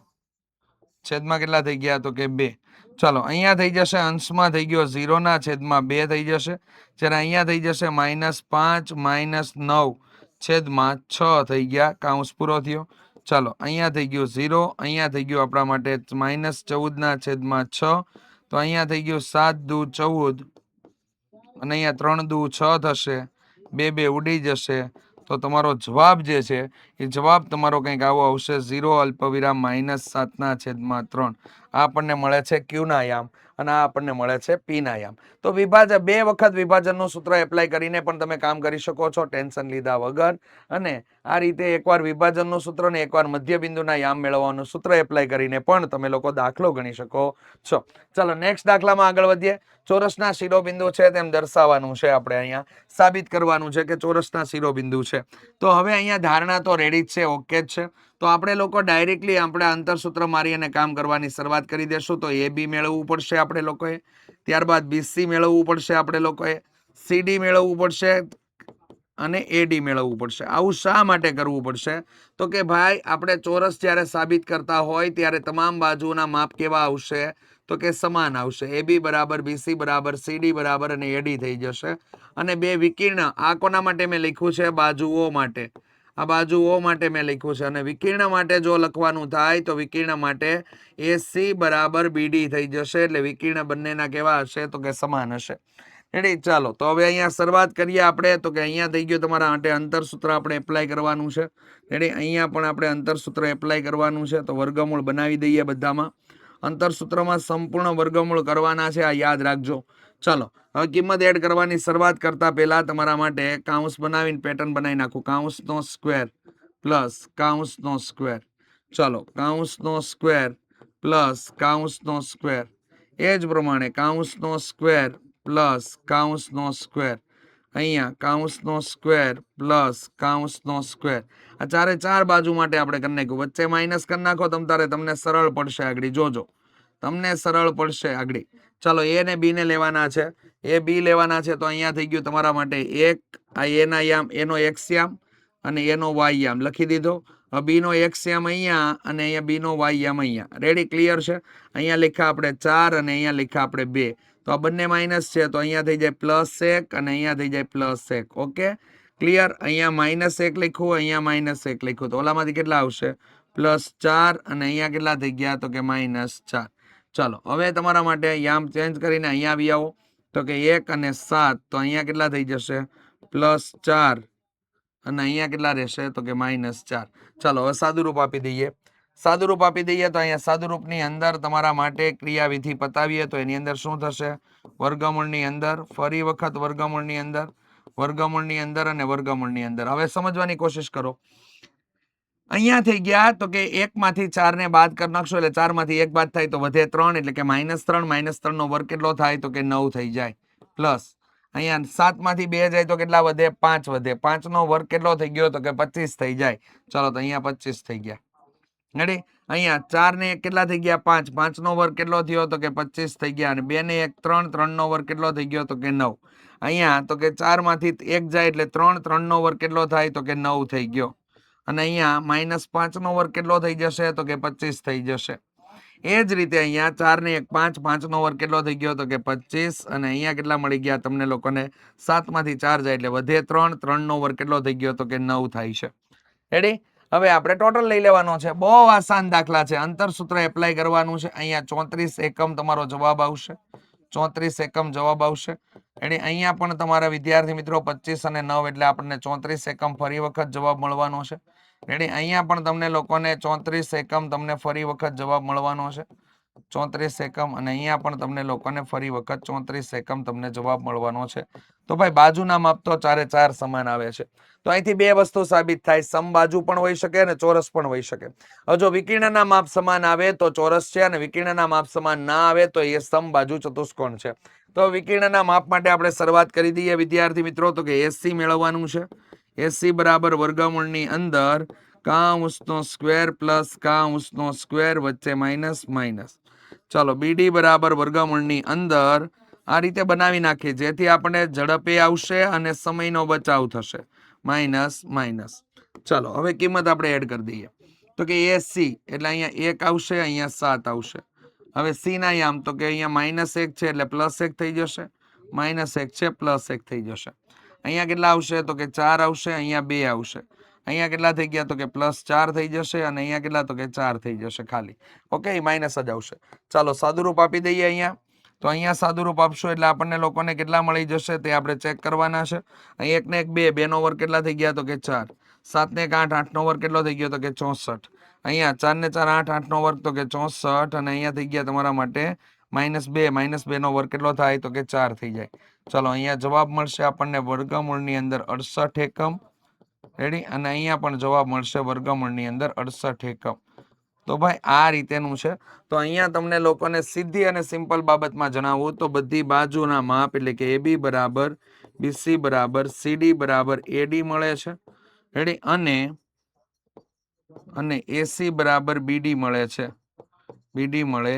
Speaker 1: છેદમાં કેટલા થઈ ગયા? તો કે 2. ચાલો, અહીંયા થઈ જશે અંશમાં થઈ ગયો 0/2 થઈ જશે. જ્યારે અહીંયા થઈ જશે -5 - 9/6 થઈ ગયા. કૌંસ પૂરો થયો. ચાલો, અહીંયા થઈ ગયું 0, અહીંયા થઈ ગયું આપણા માટે -14/6. તો અહીંયા થઈ ગયું 7 દુ 14 અને અહીંયા 3 દુ 6 થશે. 2 ઉડી જશે. તો તમારો જવાબ જે છે એ જવાબ તમારો કંઈક આવો આવશે 0 અલ્પવિરામ -7/3. આ આપણને મળે છે ક્યુ ના યામ અને આ આપણને મળે છે પી ના યામ. તો 2 વખત વિભાજનનું સૂત્ર એપ્લાય કરીને પણ તમે કામ કરી શકો છો ટેન્શન લીધા વગર. અને આ રીતે એકવાર વિભાજનનું સૂત્ર ને એકવાર મધ્ય બિંદુના યામ મેળવવાનું સૂત્ર એપ્લાય કરીને પણ તમે લોકો દાખલો ગણી શકો છો. ચાલો, નેક્સ્ટ દાખલામાં આગળ વધીએ. ચોરસના શિરોબિંદુ છે તેમ દર્શાવવાનું છે. આપણે અહીંયા સાબિત કરવાનું છે કે ચોરસના શિરોબિંદુ છે. તો હવે અહીંયા ધારણા તો રેડી જ છે, ઓકે જ છે. તો આપણે લોકો ડાયરેક્ટલી આપણે અંતરસૂત્ર મારી અને કામ કરવાની શરૂઆત કરી દેશું. તો એ બી મેળવવું પડશે આપણે લોકોએ, ત્યારબાદ બીસી મેળવવું પડશે આપણે લોકોએ, સીડી મેળવવું પડશે અને એડી મેળવવું પડશે. આવું શા માટે કરવું પડશે? તો કે ભાઈ આપણે ચોરસ જ્યારે સાબિત કરતા હોય ત્યારે તમામ બાજુના માપ કેવા આવશે? તો કે સમાન આવશે. એબી બરાબર બીસી બરાબર સીડી બરાબર અને એડી થઈ જશે. અને 2 વિકર્ણ, આ કોના માટે મેં લખ્યું છે? બાજુઓ માટે. આ બાજુઓ માટે મેં લખ્યું છે. અને વિકર્ણ માટે જો લખવાનું થાય તો વિકર્ણ માટે એસી બરાબર બીડી થઈ જશે. એટલે વિકર્ણ બંનેના કેવા હશે? તો કે સમાન હશે. રેડી? ચાલો, તો હવે અહીંયા શરૂઆત કરીએ આપણે. તો કે અહીંયા થઈ ગયું તમારા માટે અંતરસૂત્ર આપણે એપ્લાય કરવાનું છે. રેડી? અહીંયા પણ આપણે અંતરસૂત્ર એપ્લાય કરવાનું છે. તો વર્ગમૂળ બનાવી દઈએ બધામાં. અંતરસૂત્રમાં સંપૂર્ણ વર્ગમૂળ કરવાના છે, આ યાદ રાખજો. ચાલો, હવે કિંમત એડ કરવાની શરૂઆત કરતા પહેલા તમારા માટે કૌંસ બનાવીને પેટર્ન બનાવી નાખું. કૌંસનો સ્ક્વેર પ્લસ કૌંસનો સ્ક્વેર. ચાલો, કૌંસનો સ્ક્વેર પ્લસ કૌંસનો સ્ક્વેર. એ જ પ્રમાણે કૌંસનો સ્ક્વેર પ્લસ કૌંસનો સ્ક્વેર. અહીંયા કૌંસનો સ્ક્વેર પ્લસ કૌંસનો સ્ક્વેર. આ ચારે ચાર બાજુ માટે આપણે કરી નાખ્યું. વચ્ચે માઇનસ કરી નાખો તમને સરળ પડશે આગળ. જોજો, તમને સરળ પડશે આગળ. ચાલો, એ ને બી ને લેવાના છે. એ બી લેવાના છે. તો અહીંયા થઈ ગયું તમારા માટે 1, આ એના યામ, એનો એક્સ યામ અને એનો વાય યામ લખી દીધો. હવે બી નો એક્સ યામ અહીંયા અને અહીંયા બી નો વાય યામ અહીંયા. રેડી? ક્લિયર છે? અહીંયા લખ્યા આપણે 4 અને અહીંયા લખ્યા આપણે 2. તો આ બંને માઇનસ છે. તો અહીંયા થઈ જાય +1 અને અહીંયા થઈ જાય +1. Okay, clear? અહીંયા -1 લખ્યું, અહીંયા -1 લખ્યું. તો ઓલામાંથી કેટલા આવશે? +4 અને અહીંયા કેટલા થઈ ગયા? તો કે -4. ચાલો, હવે તમારા માટે યામ ચેન્જ કરીને અહીંયા આવી આવો. તો કે 1 અને 7. તો અહીંયા કેટલા થઈ જશે? +4 અને અહીંયા કેટલા રહેશે? તો કે -4. ચાલો, હવે સાદુરૂપ આપી દઈએ. સાદુરૂપ આપી દઈએ તો અહીંયા સાદુરૂપની અંદર તમારા માટે ક્રિયાવિધિ પતાવીએ તો એની અંદર શું થશે? વર્ગમૂળની અંદર, ફરી વખત વર્ગમૂળની અંદર, વર્ગમૂળની અંદર અને વર્ગમૂળની અંદર. હવે સમજવાની કોશિશ કરો. અહીંયા થઈ ગયા તો કે 1 માંથી 4 ને બાદ કરી નાખશો એટલે 4 માંથી 1 બાદ થાય તો વધે 3 એટલે કે -3. -3 નો વર્ગ કેટલો થાય? તો કે 9 થઈ જાય. પ્લસ અહીંયા 7 માંથી 2 જાય તો કેટલા વધે? 5 વધે. 5 નો વર્ગ કેટલો થઈ ગયો? તો કે 25 થઈ જાય. ચાલો, તો અહીંયા 25 થઈ ગયા. રેડી? અહીંયા 4 ને 1 કેટલા થઈ ગયા? 5. 5 નો વર્ગ કેટલો થયો? તો કે 25 થઈ ગયા. અને 2 ને 1 3. 3 નો વર્ગ કેટલો થઈ ગયો? તો કે 9. અહીંયા તો કે 4 માંથી 1 જાય એટલે 3. 3 નો વર્ગ કેટલો થાય? તો કે 9 થઈ ગયો. અને અહીંયા -5 નો વર્ગ કેટલો થઈ જશે? તો કે 25 થઈ જશે. એ જ રીતે અહીંયા 4 ને 1 5, 5 નો વર્ગ કેટલો થઈ ગયો તો કે 25, અને અહીંયા કેટલા મળી ગયા તમને લોકોને 7 માંથી 4 જાય એટલે વધે 3, 3 નો વર્ગ કેટલો થઈ ગયો તો કે 9 થાય છે. રેડી? હવે આપણે ટોટલ લઈ લેવાનો છે. બહુ આસાન દાખલા છે. અંતર સૂત્ર એપ્લાય કરવાનું છે. અહીંયા 34 એકમ તમારો જવાબ આવશે. 34 એકમ જવાબ આવશે. એટલે અહીંયા પણ તમારા વિદ્યાર્થી મિત્રો 25 અને 9 એટલે આપણને 34 એકમ ફરી વખત જવાબ મળવાનો છે. રેડી? અહીંયા પણ તમને લોકોને 34 એકમ તમને ફરી વખત જવાબ મળવાનો છે. 34 એકમ, અને અહીંયા પણ તમને લોકોને ફરી વખત 34 એકમ તમને જવાબ મળવાનો છે. તો ભાઈ બાજુના માપ તો 4 4 સમાન આવે છે. તો અહીંથી બે વસ્તુ સાબિત થાય, સમબાજુ પણ હોઈ શકે અને ચોરસ પણ હોઈ શકે. હવે જો વિકર્ણના માપ સમાન આવે તો ચોરસ છે, અને વિકર્ણના માપ સમાન ના આવે તો એ સમબાજુ ચતુષ્કોણ છે. તો વિકર્ણના માપ માટે આપણે શરૂઆત કરી દઈએ વિદ્યાર્થી મિત્રો. તો કે એસી મેળવવાનું છે. એસી બરાબર વર્ગમૂળની અંદર કાઉંસનો સ્ક્વેર પ્લસ કાઉંસનો સ્ક્વેર વચ્ચે માઇનસ માઇનસ. ચાલો બીડી બરાબર વર્ગમૂળની અંદર આ રીતે બનાવી નાખીએ જેથી આપણે ઝડપે આવશે અને સમયનો બચાવ થશે. Minus minus. ચાલો હવે કિંમત આપણે એડ કરી દઈએ. તો કે એસી એટલે અહીંયા 1 આવશે, અહીંયા 7 આવશે. હવે સી ના આમ તો કે અહીંયા -1 છે એટલે +1 થઈ જશે, -1 છે +1 થઈ જશે. અહીંયા કેટલા આવશે તો કે 4 આવશે, અહીંયા 2 આવશે. અહીંયા કેટલા થઈ ગયા તો કે +4 થઈ જશે, અને અહીંયા કેટલા તો કે 4 થઈ જશે ખાલી. ઓકે, માઇનસ જ આવશે. ચાલો સાદુરૂપ આપી દઈએ અહીંયા. તો અહીંયા સાદુરૂપ આપશો એટલે આપણને લોકોને કેટલા મળી જશે તે આપણે ચેક કરવાના છે. અહીં 1 ને 1 2, 2 નો વર્ગ કેટલા થઈ ગયા તો કે 4, 7 ને 1 8, 8 નો વર્ગ કેટલો થઈ ગયો તો કે 64. અહીંયા 4 ને 4 8, 8 નો વર્ગ તો કે 64, અને અહીંયા થઈ ગયા તમારા માટે -2, -2 નો વર્ગ કેટલો થાય તો કે 4 થઈ જાય. ચાલો અહીંયા જવાબ મળશે આપણને વર્ગમૂળની અંદર 68 એકમ. રેડી? અને અહીંયા પણ જવાબ મળશે વર્ગમૂળની અંદર 68 એકમ. તો ભાઈ આ રીતેનું છે. તો અહીંયા તમને લોકોને સીધી અને સિમ્પલ બાબતમાં જણાવવું તો બધી બાજુના માપ એટલે કે AB બરાબર BC બરાબર CD બરાબર AD મળે છે. રેડી? અને AC બરાબર BD મળે છે. BD મળે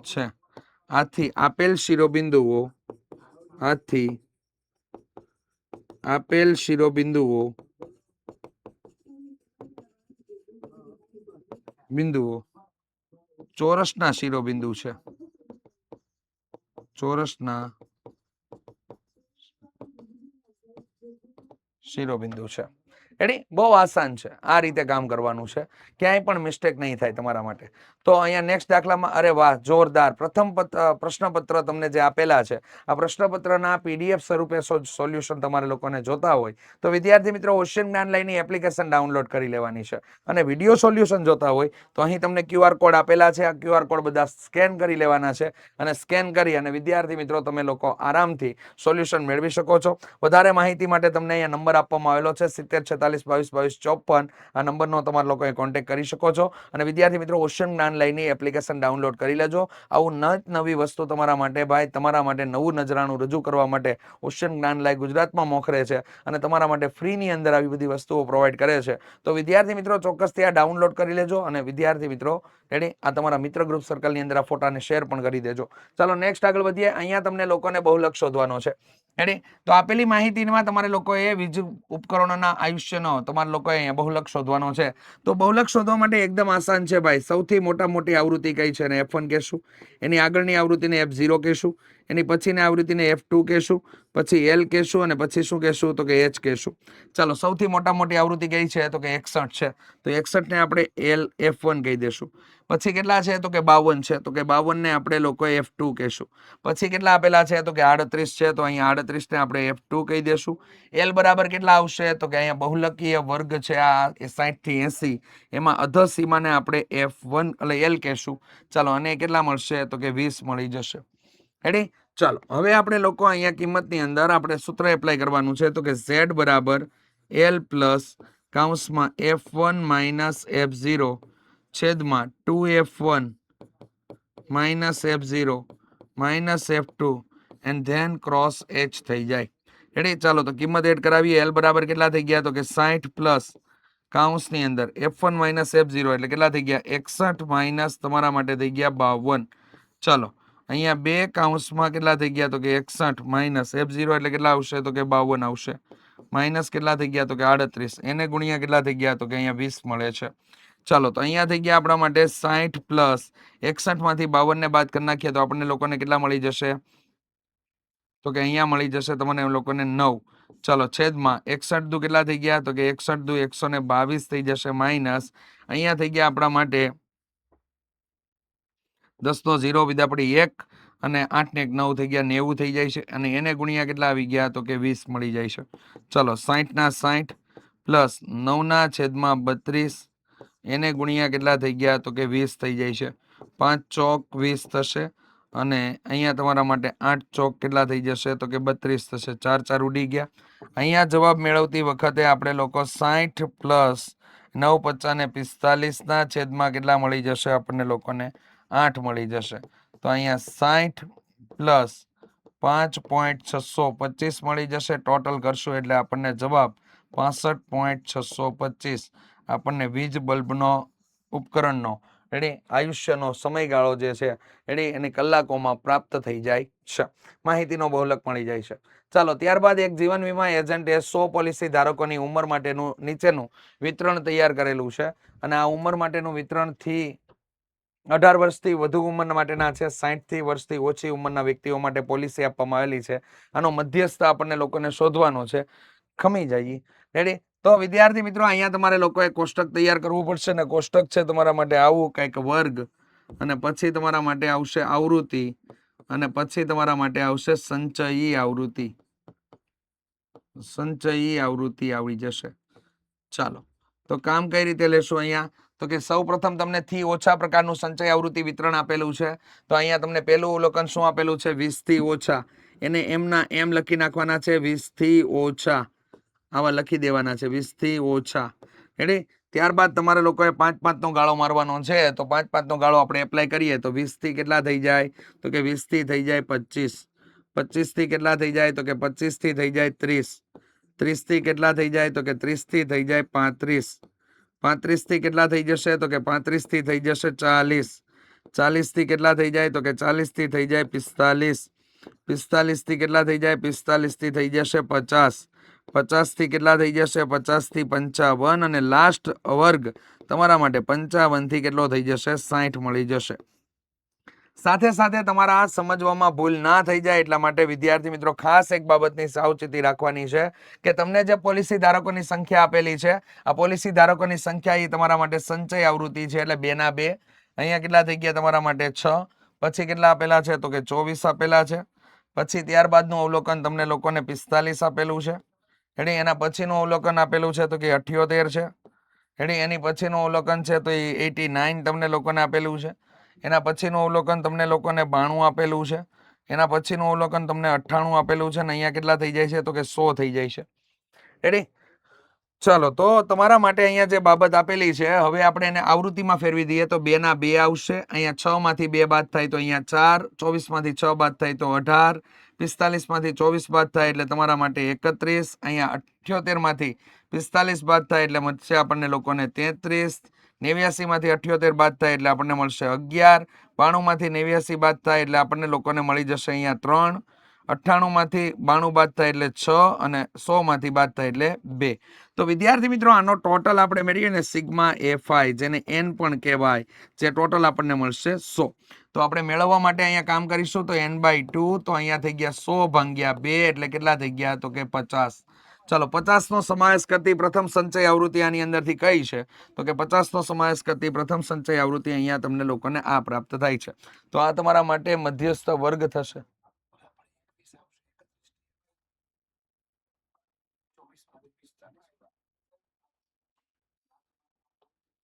Speaker 1: છે. આથી આપેલ શિરોબિંદુઓ ચોરસના શિરોબિંદુ છે. ચોરસના શિરોબિંદુ છે. રેડી? બહુ આસાન છે. આ રીતે કામ કરવાનું છે. ક્યાંય પણ મિસ્ટેક નહીં થાય તમારા માટે. તો અહીંયા નેક્સ્ટ દાખલામાં, અરે વાહ, જોરદાર. પ્રથમ પ્રશ્નપત્ર તમને જે આપેલા છે, આ પ્રશ્નપત્રના PDF સ્વરૂપે સોલ્યુશન તમારે લોકોને જોતા હોય તો વિદ્યાર્થી મિત્રો ઓશિયન જ્ઞાન લાઈનની એપ્લિકેશન ડાઉનલોડ કરી લેવાની છે. અને વિડીયો સોલ્યુશન જોતા હોય તો અહીં તમને QR કોડ આપેલા છે. આ QR કોડ બધા સ્કેન કરી લેવાના છે, અને સ્કેન કરી અને વિદ્યાર્થી મિત્રો તમે લોકો આરામથી સોલ્યુશન મેળવી શકો છો. વધારે માહિતી માટે તમને અહીંયા નંબર આપવામાં આવેલો છે 70 46 22 22 54. આ નંબરનો તમારા લોકોએ કોન્ટેક્ટ કરી શકો છો. અને વિદ્યાર્થી મિત્રો ઓશિયન જ્ઞાન લાઈનની એપ્લિકેશન ડાઉનલોડ કરી લેજો. આવું નવી વસ્તુ તમારા માટે, ભાઈ તમારા માટે નવું નજરાણું રજૂ કરવા માટે ઓશિયન જ્ઞાન લાઈન ગુજરાતમાં મોખરે છે, અને તમારા માટે ફ્રીની અંદર આવી બધી વસ્તુઓ પ્રોવાઈડ કરે છે. તો વિદ્યાર્થી મિત્રો ચોક્કસથી આ ડાઉનલોડ કરી લેજો. અને વિદ્યાર્થી મિત્રો રેડી, આ તમારા મિત્ર ગ્રુપ સર્કલની અંદર આ ફોટાને શેર પણ કરી દેજો. ચાલો નેક્સ્ટ આગળ વધીએ. અહીંયા તમને લોકોને બહુલક શોધવાનો છે. રેડી? તો આપેલી માહિતીમાં તમારે લોકોએ વીજ ઉપકરણોના આયુષ્યનો તમારે લોકોએ અહીંયા બહુલક શોધવાનો છે. તો બહુલક શોધવા માટે એકદમ આસાન છે ભાઈ. સૌથી મોટી આવૃત્તિ કઈ છે? એને F1 કહેશું. એની આગળની આવૃત્તિને F0 કહેશું. એની પછીની આવૃત્તિને F2 કહેશું. પછી L કહેશું, અને પછી શું કહેશું તો કે H કહેશું. ચાલો સૌથી મોટી આવૃત્તિ કઈ છે તો કે 61 છે. તો 61 ને આપણે F1 કહી દેશું. પછી કેટલા છે તો કે 52 છે. તો કે 52 ને આપણે લોકોએ F2 કહેશું. પછી કેટલા આપેલા છે તો કે 38 છે. તો અહીંયા 38 ને આપણે F2 કહી દેશું. L બરાબર કેટલા આવશે તો કે અહીંયા બહુલકીય વર્ગ છે આ 60 થી 80, એમાં અધસીમાને આપણે F1 એટલે L કહેશું. ચાલો, અને કેટલા મળશે તો કે 20 મળી જશે. રેડી? ચાલો હવે આપણે લોકો અહીંયા કિંમતની અંદર આપણે સૂત્ર એપ્લાય કરવાનું છે. તો કે Z બરાબર L plus કાઉન્સમાં F1 minus F0 છેદમાં 2F1 minus F0 minus F2 and then cross H થઈ જાય. રેડી? ચાલો તો કિંમત એડ કરાવીએ. L બરાબર કેટલા થઈ ગયા તો કે 60 પ્લસ કાઉન્સની અંદર F1 માઇનસ F0 એટલે કેટલા થઈ ગયા 61 માઇનસ તમારા માટે થઈ ગયા 52. ચાલો અહીંયા બે કાઉન્સમાં કેટલા થઈ ગયા તો કે 61 માઇનસ F0 એટલે કેટલા આવશે તો કે 52 આવશે. માઇનસ કેટલા થઈ ગયા તો કે 38. એને ગુણ્યા કેટલા થઈ ગયા તો કે અહીંયા 20 મળે છે. ચાલો તો અહીંયા થઈ ગયા આપણા માટે 60 પ્લસ 61 માંથી 52 ને બાદ કરી નાખીએ તો આપણને લોકોને કેટલા મળી જશે? તો કે અહીંયા મળી જશે તમને લોકોને 9. ચાલો છેદમાં 61 દુ કેટલા થઈ ગયા? તો કે 61 દુ 122 થઈ જશે માઇનસ અહીંયા થઈ ગયા આપણા માટે 10 નો 0 વિધા પડી 1 અને 8 ને 1 9 થઈ ગયા 90 થઈ જાય છે અને એને ગુણ્યા કેટલા આવી ગયા? તો કે 20 મળી જાય છે. ચલો 60 ના 60 પ્લસ 9 ના છેદમાં 32 એને ગુણ્યા કેટલા થઈ ગયા? તો કે 20 થઈ જાય છે. 5 ચોક 20 થશે અને અહીંયા તમારા માટે 8 ચોક કેટલા થઈ જશે? તો કે 32 થશે. 4 4 ઉડી ગયા. અહીંયા જવાબ મેળવતી વખતે આપણે લોકો 60 પ્લસ 9 50 ને 45 ના છેદમાં કેટલા મળી જશે આપણને લોકોને? 8 મળી જશે. તો અહીંયા 60 પ્લસ 5.625 મળી જશે. ટોટલ કરશું એટલે આપણને જવાબ 65.625 આપણને વીજ બલ્બનો ઉપકરણનો રેડી આયુષ્યનો સમયગાળો જે છે રેડી એની કલાકોમાં પ્રાપ્ત થઈ જાય છે. માહિતીનો બહુલક મળી જાય છે. ચાલો ત્યારબાદ એક જીવન વીમા એજન્ટે 100 પોલિસી ધારકોની ઉંમર માટેનું નીચેનું વિતરણ તૈયાર કરેલું છે અને આ ઉંમર માટેનું વિતરણ થી 18 વર્ષથી વધુ ઉંમર માટેના છે, 60 થી વર્ષથી ઓછી ઉંમરના વ્યક્તિઓ માટે પોલિસી આપવામાં આવેલી છે. આનો મધ્યસ્થ આપણને લોકોને શોધવાનો છે. ખમી જઈએ રેડી. તો વિદ્યાર્થી મિત્રો અહીંયા તમારે લોકોએ કોષ્ટક તૈયાર કરવું પડશે ને કોષ્ટક છે તમારા માટે આવું કંઈક વર્ગ અને પછી તમારા માટે આવશે આવૃત્તિ અને પછી તમારા માટે આવશે સંચયી આવૃત્તિ. સંચયી આવૃત્તિ આવી જશે. ચાલો તો કામ કઈ રીતે લેશું અહીંયા? તો કે સૌ પ્રથમ તમને થી ઓછા પ્રકારનું સંચય આવૃત્તિ વિતરણ આપેલું છે. તો અહીંયા તમને પહેલું અવલોકન શું આપેલું છે? 20 થી ઓછા. એને એમના એમ લખી નાખવાના છે. 20 થી ઓછા આવા લખી દેવાના છે. 20 થી ઓછા રેડી. ત્યારબાદ તમારે લોકોએ 5 નો ગાળો મારવાનો છે. તો 5 નો ગાળો આપણે એપ્લાય કરીએ તો 20 થી કેટલા થઈ જાય? તો કે 20 થી થઈ જાય 25. 25 થી કેટલા થઈ જાય? તો કે 25 થી થઈ જાય 30. 30 થી કેટલા થઈ જાય? તો કે 30 થી થઈ જાય 35. 35 થી કેટલા થઈ જશે? તો કે 35 થી થઈ જશે 40. 40 થી કેટલા થઈ જાય? તો કે 40 થી થઈ જાય 45. 45 થી કેટલા થઈ જાય? 45 થી થઈ જશે 50. 50 થી કેટલા થઈ જશે? 50 થી 55 અને લાસ્ટ વર્ગ તમારા માટે 55 થી કેટલો થઈ જશે? 60 મળી જશે. સાથે સાથે તમારા સમજવામાં ભૂલ ના થઈ જાય એટલા માટે વિદ્યાર્થી મિત્રો ખાસ એક બાબતની સાવચેતી રાખવાની છે કે તમને જે પોલિસી ધારકોની સંખ્યા આપેલી છે આ પોલિસી ધારકોની સંખ્યા એ તમારા માટે સંચય આવૃત્તિ છે એટલે 2 ના 2. અહીંયા કેટલા થઈ ગયા તમારા માટે? 6. પછી કેટલા આપેલા છે? તો કે 24 આપેલા છે. પછી ત્યારબાદનું અવલોકન તમને લોકોને 45 આપેલું છે રેડી. એના પછીનું અવલોકન આપેલું છે તો કે 78 છે રેડી. એની પછીનું અવલોકન છે તો એ 89 તમને લોકોને આપેલું છે. એના પછીનું અવલોકન તમને લોકોને 92 આપેલું છે. એના પછીનું અવલોકન તમને 98 આપેલું છે ને અહીંયા કેટલા થઈ જાય છે? તો કે 100 થઈ જાય છે રેડી. ચાલો તો તમારા માટે અહીંયા જે બાબત આપેલી છે હવે આપણે એને આવૃત્તિમાં ફેરવી દઈએ તો 2 ના 2 આવશે. અહીંયા 6 માંથી 2 બાદ થાય તો અહીંયા 4. 24 માંથી 6 બાદ થાય તો 18. 45 માંથી 24 બાદ થાય એટલે તમારા માટે 31. અહીંયા 78 માંથી 45 બાદ થાય એટલે મળશે આપણને લોકોને 33. 89 માંથી 78 બાદ થાય એટલે આપણને મળશે 11. 92 માંથી 89 બાદ થાય એટલે આપણને લોકોને મળી જશે અહીંયા 3. 98 માંથી 92 બાદ થાય એટલે 6 અને 100 માંથી બાદ થાય એટલે 2. તો વિદ્યાર્થી મિત્રો આનો ટોટલ આપણે મેળવીએ ને સિગ્મા એફઆઈ જેને n પણ કહેવાય જે ટોટલ આપણને મળશે 100. તો આપણે મેળવવા માટે અહીંયા કામ કરીશું તો n/2 તો અહીંયા થઈ ગયા 100 ભાગ્યા 2 એટલે કેટલા થઈ ગયા? તો કે 50. ચાલો 50 નો સમાવેશ કરતી પ્રથમ સંચય આવૃત્તિ આની અંદરથી કઈ છે? તો કે 50 નો સમાવેશ કરતી પ્રથમ સંચય આવૃત્તિ અહીંયા તમને લોકોને આ પ્રાપ્ત થાય છે. તો આ તમારા માટે મધ્યસ્થ વર્ગ થશે.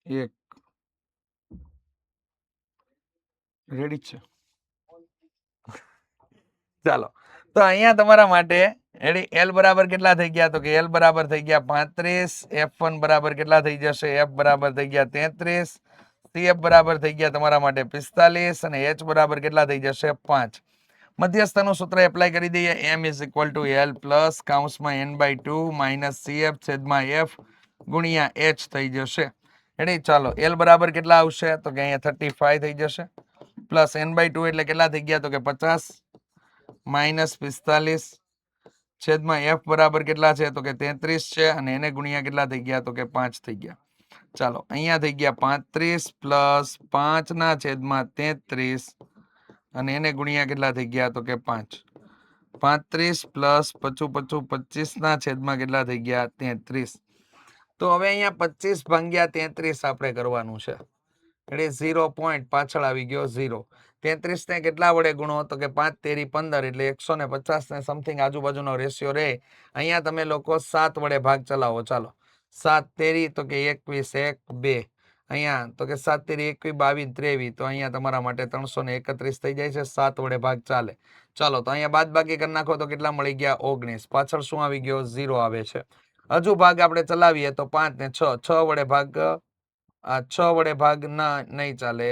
Speaker 1: એક રેડી છે. ચાલો તો અહીંયા તમારા માટે રેડી L બરાબર કેટલા થઈ ગયા? તો કે L બરાબર થઈ ગયા 35. F1 બરાબર કેટલા થઈ જશે? F બરાબર થઈ ગયા 33. CF બરાબર થઈ ગયા તમારા માટે 45 અને H બરાબર કેટલા થઈ જશે? 5. મધ્યસ્થનું સૂત્ર એપ્લાય કરી દઈએ. M = L પ્લસ કૌંસમાં n/2 માઇનસ CF છેદમાં F ગુણ્યા H થઈ જશે રેડી. ચાલો L બરાબર કેટલા આવશે? તો કે અહીંયા 35 થઈ જશે પ્લસ n/2 એટલે કેટલા થઈ ગયા? તો કે 50 માઇનસ 45 છેદમાં F બરાબર કેટલા છે? તો કે 33 છે અને એને ગુણ્યા કેટલા થઈ ગયા? તો કે 5 થઈ ગયા. ચાલો અહીંયા થઈ ગયા 35 પ્લસ 5 ના છેદમાં 33 અને એને ગુણ્યા કેટલા થઈ ગયા તો કે 5. 35 પ્લસ 25 ના છેદમાં કેટલા થઈ ગયા 33. તો હવે અહીંયા 25 ભાગ્યા 33 આપણે કરવાનું છે એટલે 0 પોઈન્ટ પાછળ આવી ગયો 0. 33 ને કેટલા વડે ગુણો તો કે 5 તેરી 15 એટલે 150 ને સમથિંગ આજુબાજુનો રેશિયો રહે. અહીંયા તમે લોકો 7 વડે ભાગ ચલાવો. ચાલો 7 તેરી તો કે 21 1 2 અહીંયા તો કે 7 તેરી 21 22 23 તો અહીંયા તમારા માટે 331 થઈ જાય છે. 7 વડે ભાગ ચાલે. ચાલો તો અહીંયા બાદ બાકી કરી નાખો તો કેટલા મળી ગયા 19. પાછળ શું આવી ગયો 0 આવે છે. હજુ ભાગ આપણે ચલાવીએ તો 5 ને 6 વડે ભાગ આ 6 વડે ભાગ ના નહીં ચાલે.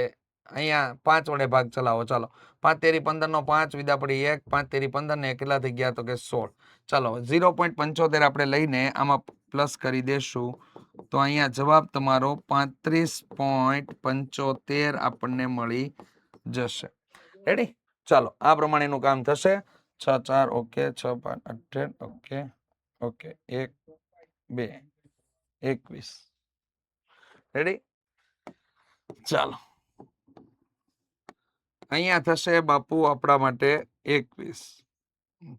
Speaker 1: અહીંયા 5 વડે ભાગ ચલાવો. ચાલો 5 તેરી 15 નો 5 વિદા પડી 1 5 તેરી 15 ને કેટલા થઈ ગયા તો કે 16. ચાલો 0.75 આપણે લઈને આમાં પ્લસ કરી દેશું તો અહીંયા જવાબ તમારો 35.75 આપણને મળી જશે. રેડી? ચાલો આ પ્રમાણેનું કામ થશે. 6 4 ઓકે 6 5 18 ઓકે ઓકે 1 2 21. રેડી? ચાલો અહીંયા થશે બાપુ આપણા માટે 21.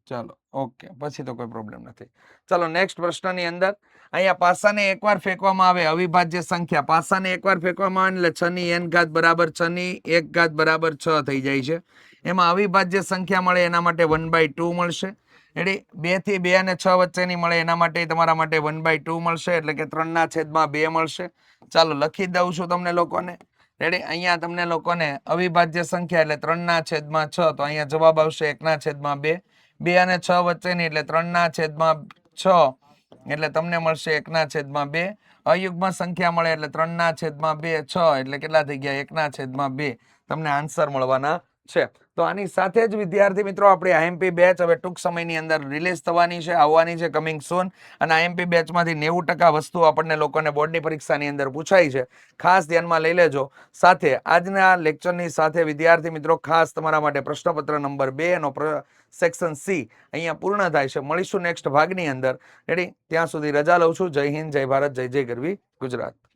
Speaker 1: ચાલો ઓકે પછી તો કોઈ પ્રોબ્લેમ નથી. ચાલો નેક્સ્ટ પ્રશ્નની અંદર અહીંયા પાસાને એકવાર ફેંકવામાં આવે અવિભાજ્ય સંખ્યા. પાસાને એકવાર ફેંકવામાં આવે એટલે 6 ની n ઘાત બરાબર 6 ની 1 ઘાત બરાબર 6 થઈ જાય છે. એમાં અવિભાજ્ય સંખ્યા મળે એના માટે 1/2 મળશે. એટલે 2 થી 2 અને 6 વચ્ચેની મળે એના માટે તમારા માટે 1/2 મળશે એટલે કે 3/2 મળશે. ચાલો લખી દઉં છું તમને લોકોને. રેડી? અહીંયા તમને લોકોને અવિભાજ્ય સંખ્યા એટલે 3/6 તો અહીંયા જવાબ આવશે 1/2. 2 અને 6 વચ્ચેની એટલે 3/6 એટલે તમને મળશે 1/2. અયુગ્મ સંખ્યા મળે એટલે 3/2 6 એટલે કેટલા થઈ ગયા 1/2. તમને આન્સર મળવાના છે. તો આની સાથે જ વિદ્યાર્થી મિત્રો આપણી આઈએમપી બેચ હવે ટૂંક સમયની અંદર રિલીઝ થવાની છે, આવવાની છે, કમિંગ સૂન. અને આઈએમપી બેચમાંથી 90% વસ્તુ આપણને લોકોને બોર્ડની પરીક્ષાની અંદર પૂછાય છે. ખાસ ધ્યાનમાં લઈ લેજો. સાથે આજના લેક્ચરની સાથે વિદ્યાર્થી મિત્રો ખાસ તમારા માટે પ્રશ્નપત્ર નંબર 2 નો સેક્શન સી અહીંયા પૂર્ણ થાય છે. મળીશું નેક્સ્ટ ભાગની અંદર. રેડી? ત્યાં સુધી રજા લઉં છું. જય હિન્દ, જય ભારત, જય જય ગરવી ગુજરાત.